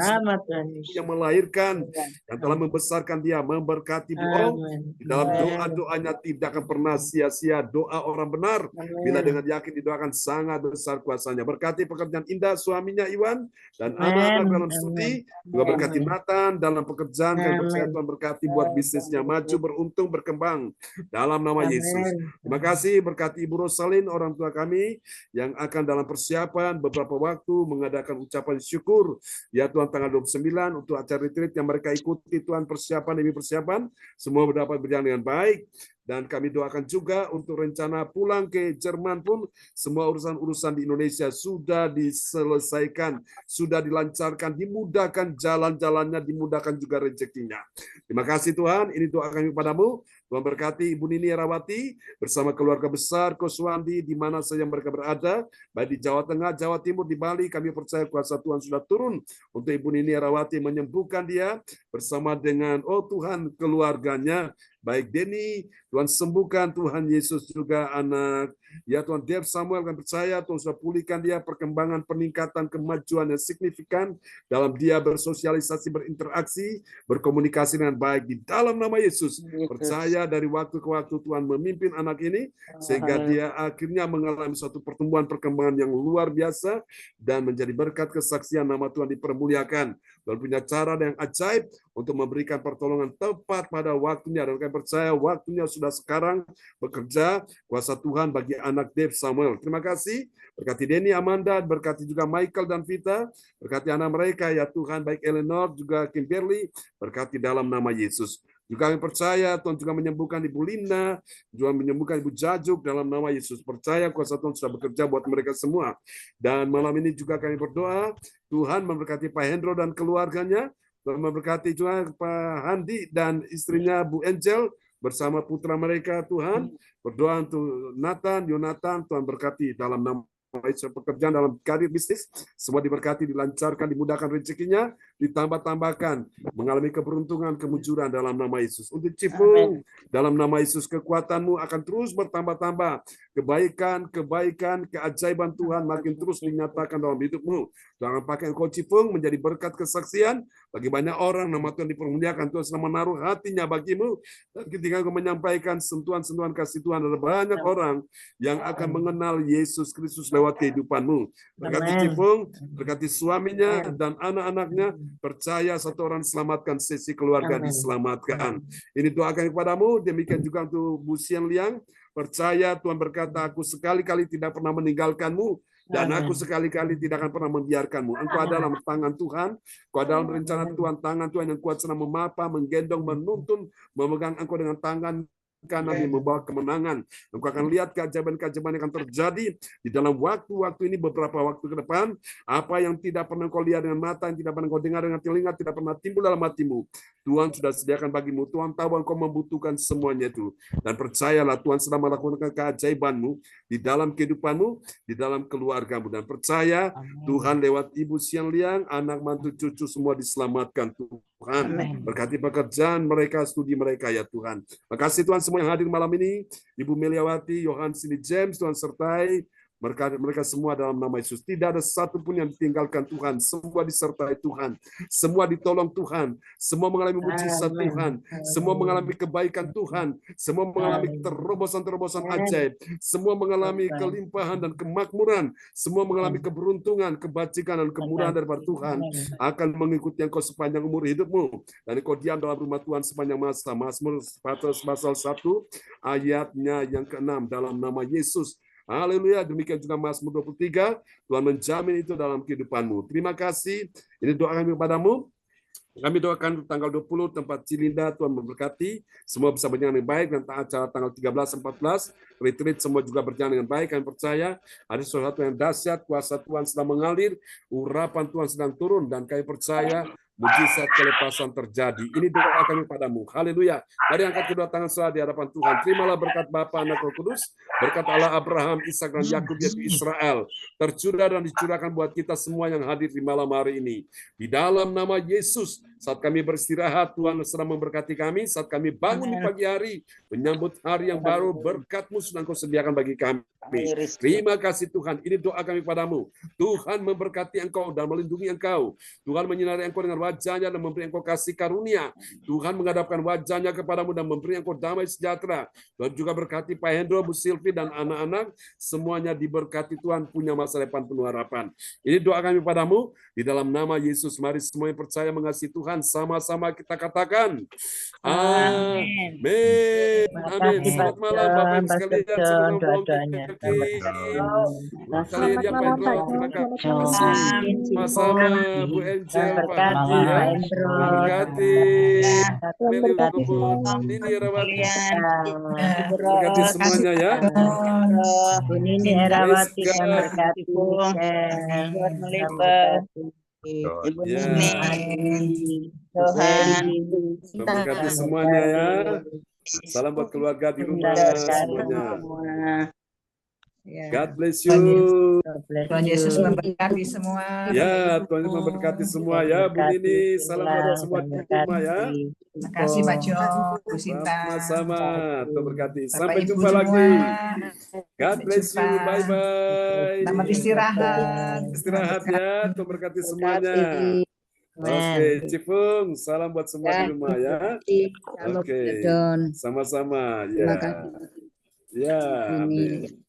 yang melahirkan dan telah membesarkan dia, memberkati Bu Ong di dalam doa-doanya. Tidak akan pernah sia-sia doa orang benar bila dengan yakin didoakan sangat besar kuasanya. Berkati pekerjaan Indah, suaminya Iwan, dan anak-anak dalam studi, juga berkati Nathan dalam pekerjaan. Kami percaya Tuhan berkati buat bisnisnya maju, beruntung, berkembang dalam nama Yesus. Terima kasih, berkati Ibu Rosalin, orang tua kami yang akan dalam persiapan beberapa waktu mengadakan ucapan syukur ya Tuhan tanggal 29 untuk acara retreat yang mereka ikuti. Tuhan persiapan demi persiapan semua dapat berjalan dengan baik, dan kami doakan juga untuk rencana pulang ke Jerman pun semua urusan-urusan di Indonesia sudah diselesaikan, sudah dilancarkan, dimudahkan jalan-jalannya, dimudahkan juga rezekinya. Terima kasih Tuhan, ini doa kami padamu. Tuhan berkati Ibu Nini Erawati bersama keluarga besar Koswandi di mana saja mereka berada, baik di Jawa Tengah, Jawa Timur, di Bali. Kami percaya kuasa Tuhan sudah turun untuk Ibu Nini Erawati, menyembuhkan dia bersama dengan Tuhan keluarganya, baik Denny, Tuhan sembuhkan Tuhan Yesus, juga anak ya Tuhan Dev Samuel. Kami percaya Tuhan sudah pulihkan dia, perkembangan, peningkatan, kemajuan yang signifikan dalam dia bersosialisasi, berinteraksi, berkomunikasi dengan baik di dalam nama Yesus. Percaya dari waktu ke waktu Tuhan memimpin anak ini sehingga dia akhirnya mengalami suatu pertumbuhan, perkembangan yang luar biasa dan menjadi berkat kesaksian, nama Tuhan dipermuliakan. Tuhan punya cara yang ajaib untuk memberikan pertolongan tepat pada waktunya, dan kami percaya waktunya sudah sekarang bekerja kuasa Tuhan bagi anak Dev Samuel. Terima kasih, berkati Denny, Amanda, berkati juga Michael dan Vita, berkati anak mereka ya Tuhan, baik Eleanor juga Kimberly, berkati dalam nama Yesus. Juga kami percaya Tuhan juga menyembuhkan Ibu Lina, juga menyembuhkan Ibu Jajuk dalam nama Yesus. Percaya kuasa Tuhan sudah bekerja buat mereka semua. Dan malam ini juga kami berdoa Tuhan memberkati Pak Hendro dan keluarganya, Tuhan memberkati juga Pak Handi dan istrinya Bu Angel bersama putra mereka. Tuhan berdoa untuk Nathan, Yonatan, Tuhan berkati dalam nama pekerjaan, dalam karir bisnis, semua diberkati, dilancarkan, dimudahkan rezekinya, ditambah-tambahkan, mengalami keberuntungan, kemujuran dalam nama Yesus. Untuk Cipung, dalam nama Yesus kekuatanmu akan terus bertambah-tambah, kebaikan, keajaiban Tuhan makin terus dinyatakan dalam hidupmu. Jangan pakai engkau Cipung menjadi berkat kesaksian Bagi banyak orang nama Tuhan dipermuliakan, Tuhan sedang menaruh hatinya bagimu. Dan ketika engkau menyampaikan sentuhan-sentuhan kasih Tuhan, ada banyak orang yang akan mengenal Yesus Kristus lewat kehidupanmu. Berkati Cipung, berkati suaminya dan anak-anaknya, percaya satu orang diselamatkan, sesi keluarga diselamatkan. Ini doa kami kepadamu, demikian juga untuk Bu Sian Liang. Percaya Tuhan berkata, aku sekali-kali tidak pernah meninggalkanmu, dan aku sekali-kali tidak akan pernah membiarkanmu. Engkau adalah tangan Tuhan, engkau adalah rencana Tuhan, tangan Tuhan yang kuat senang memapa, menggendong, menuntun, memegang engkau dengan tangan kanan yang membawa kemenangan. Engkau akan lihat keajaiban-keajaiban yang akan terjadi di dalam waktu-waktu ini, beberapa waktu ke depan. Apa yang tidak pernah engkau lihat dengan mata, yang tidak pernah engkau dengar dengan telinga, tidak pernah timbul dalam hatimu, Tuhan sudah sediakan bagimu. Tuhan tahu engkau membutuhkan semuanya itu. Dan percayalah, Tuhan sedang melakukan keajaibanmu di dalam kehidupanmu, di dalam keluargamu. Dan percaya Tuhan lewat Ibu Sian Liang, anak mantu cucu semua diselamatkan Tuhan. Berkati pekerjaan mereka, studi mereka ya Tuhan. Makasih Tuhan semua yang hadir malam ini. Ibu Meliawati, Yohan Cindy James, Tuhan sertai mereka semua dalam nama Yesus. Tidak ada satupun yang ditinggalkan Tuhan. Semua disertai Tuhan. Semua ditolong Tuhan. Semua mengalami mujizat Tuhan. Semua mengalami kebaikan Tuhan. Semua mengalami terobosan-terobosan ajaib. Semua mengalami kelimpahan dan kemakmuran. Semua mengalami keberuntungan, kebajikan, dan kemurahan daripada Tuhan. Akan mengikuti engkau sepanjang umur hidupmu. Dan engkau diam dalam rumah Tuhan sepanjang masa. Mazmur pasal 1 ayatnya yang ke-6 dalam nama Yesus. Haleluya. Demikian juga Mazmur 23. Tuhan menjamin itu dalam kehidupanmu. Terima kasih. Ini doa kami kepadamu. Kami doakan tanggal 20 tempat Cilinda, Tuhan memberkati. Semua bisa berjalan dengan baik. Dan acara tanggal 13-14. Retreat semua juga berjalan dengan baik. Kami percaya ada sesuatu yang dahsyat. Kuasa Tuhan sedang mengalir. Urapan Tuhan sedang turun. Dan kami percaya mujizat kelepasan terjadi. Ini doa kami padamu. Haleluya. Mari angkat kedua tangan saudara di hadapan Tuhan. Terimalah berkat Bapa, Anak, Roh Kudus. Berkat Allah Abraham, Ishak, dan Yakub yaitu Israel. Tercurah dan dicurahkan buat kita semua yang hadir di malam hari ini. Di dalam nama Yesus, saat kami beristirahat, Tuhan sedang memberkati kami. Saat kami bangun di pagi hari, menyambut hari yang baru, berkat-Mu sudah Engkau sediakan bagi kami. Terima kasih Tuhan. Ini doa kami padamu. Tuhan memberkati Engkau dan melindungi Engkau. Tuhan menyinari Engkau dengan wajahnya dan memberi Engkau kasih karunia. Tuhan menghadapkan wajahnya kepadamu dan memberi Engkau damai sejahtera. Tuhan juga berkati Pak Hendro, Bu Silvi, dan anak-anak. Semuanya diberkati Tuhan, punya masa depan penuh harapan. Ini doa kami padamu. Di dalam nama Yesus, mari semua yang percaya mengasihi Tuhan, sama-sama kita katakan. Amin. Amin. Selamat malam Bapak Ibu sekalian. Selamat malam. Selamat malam Pak. Terima kasih. Sama-sama Bu Angel, Pak Haji ya. Berkati. Ini Herawati. Berkati semuanya ya. Bu Nini Herawati yang berkati. Buat melibat. Ibu Nini. Tuhan. Berkati semuanya ya. Salam buat keluarga di rumah semuanya. God bless you. Tuhan Yesus memberkati semua. Ya, Tuhan Yesus memberkati semua ya. Bu Nini, salam buat semua di rumah ya. Terima kasih Pak Jo, Bu Sinta. Sama-sama. Tuhan berkati. Sampai jumpa lagi. God bless you. Bye-bye. Selamat istirahat. Istirahat ya. Tuhan berkati semuanya. Oke, Cipung, salam buat semua di rumah ya. Oke, sama-sama ya. Ya, amin.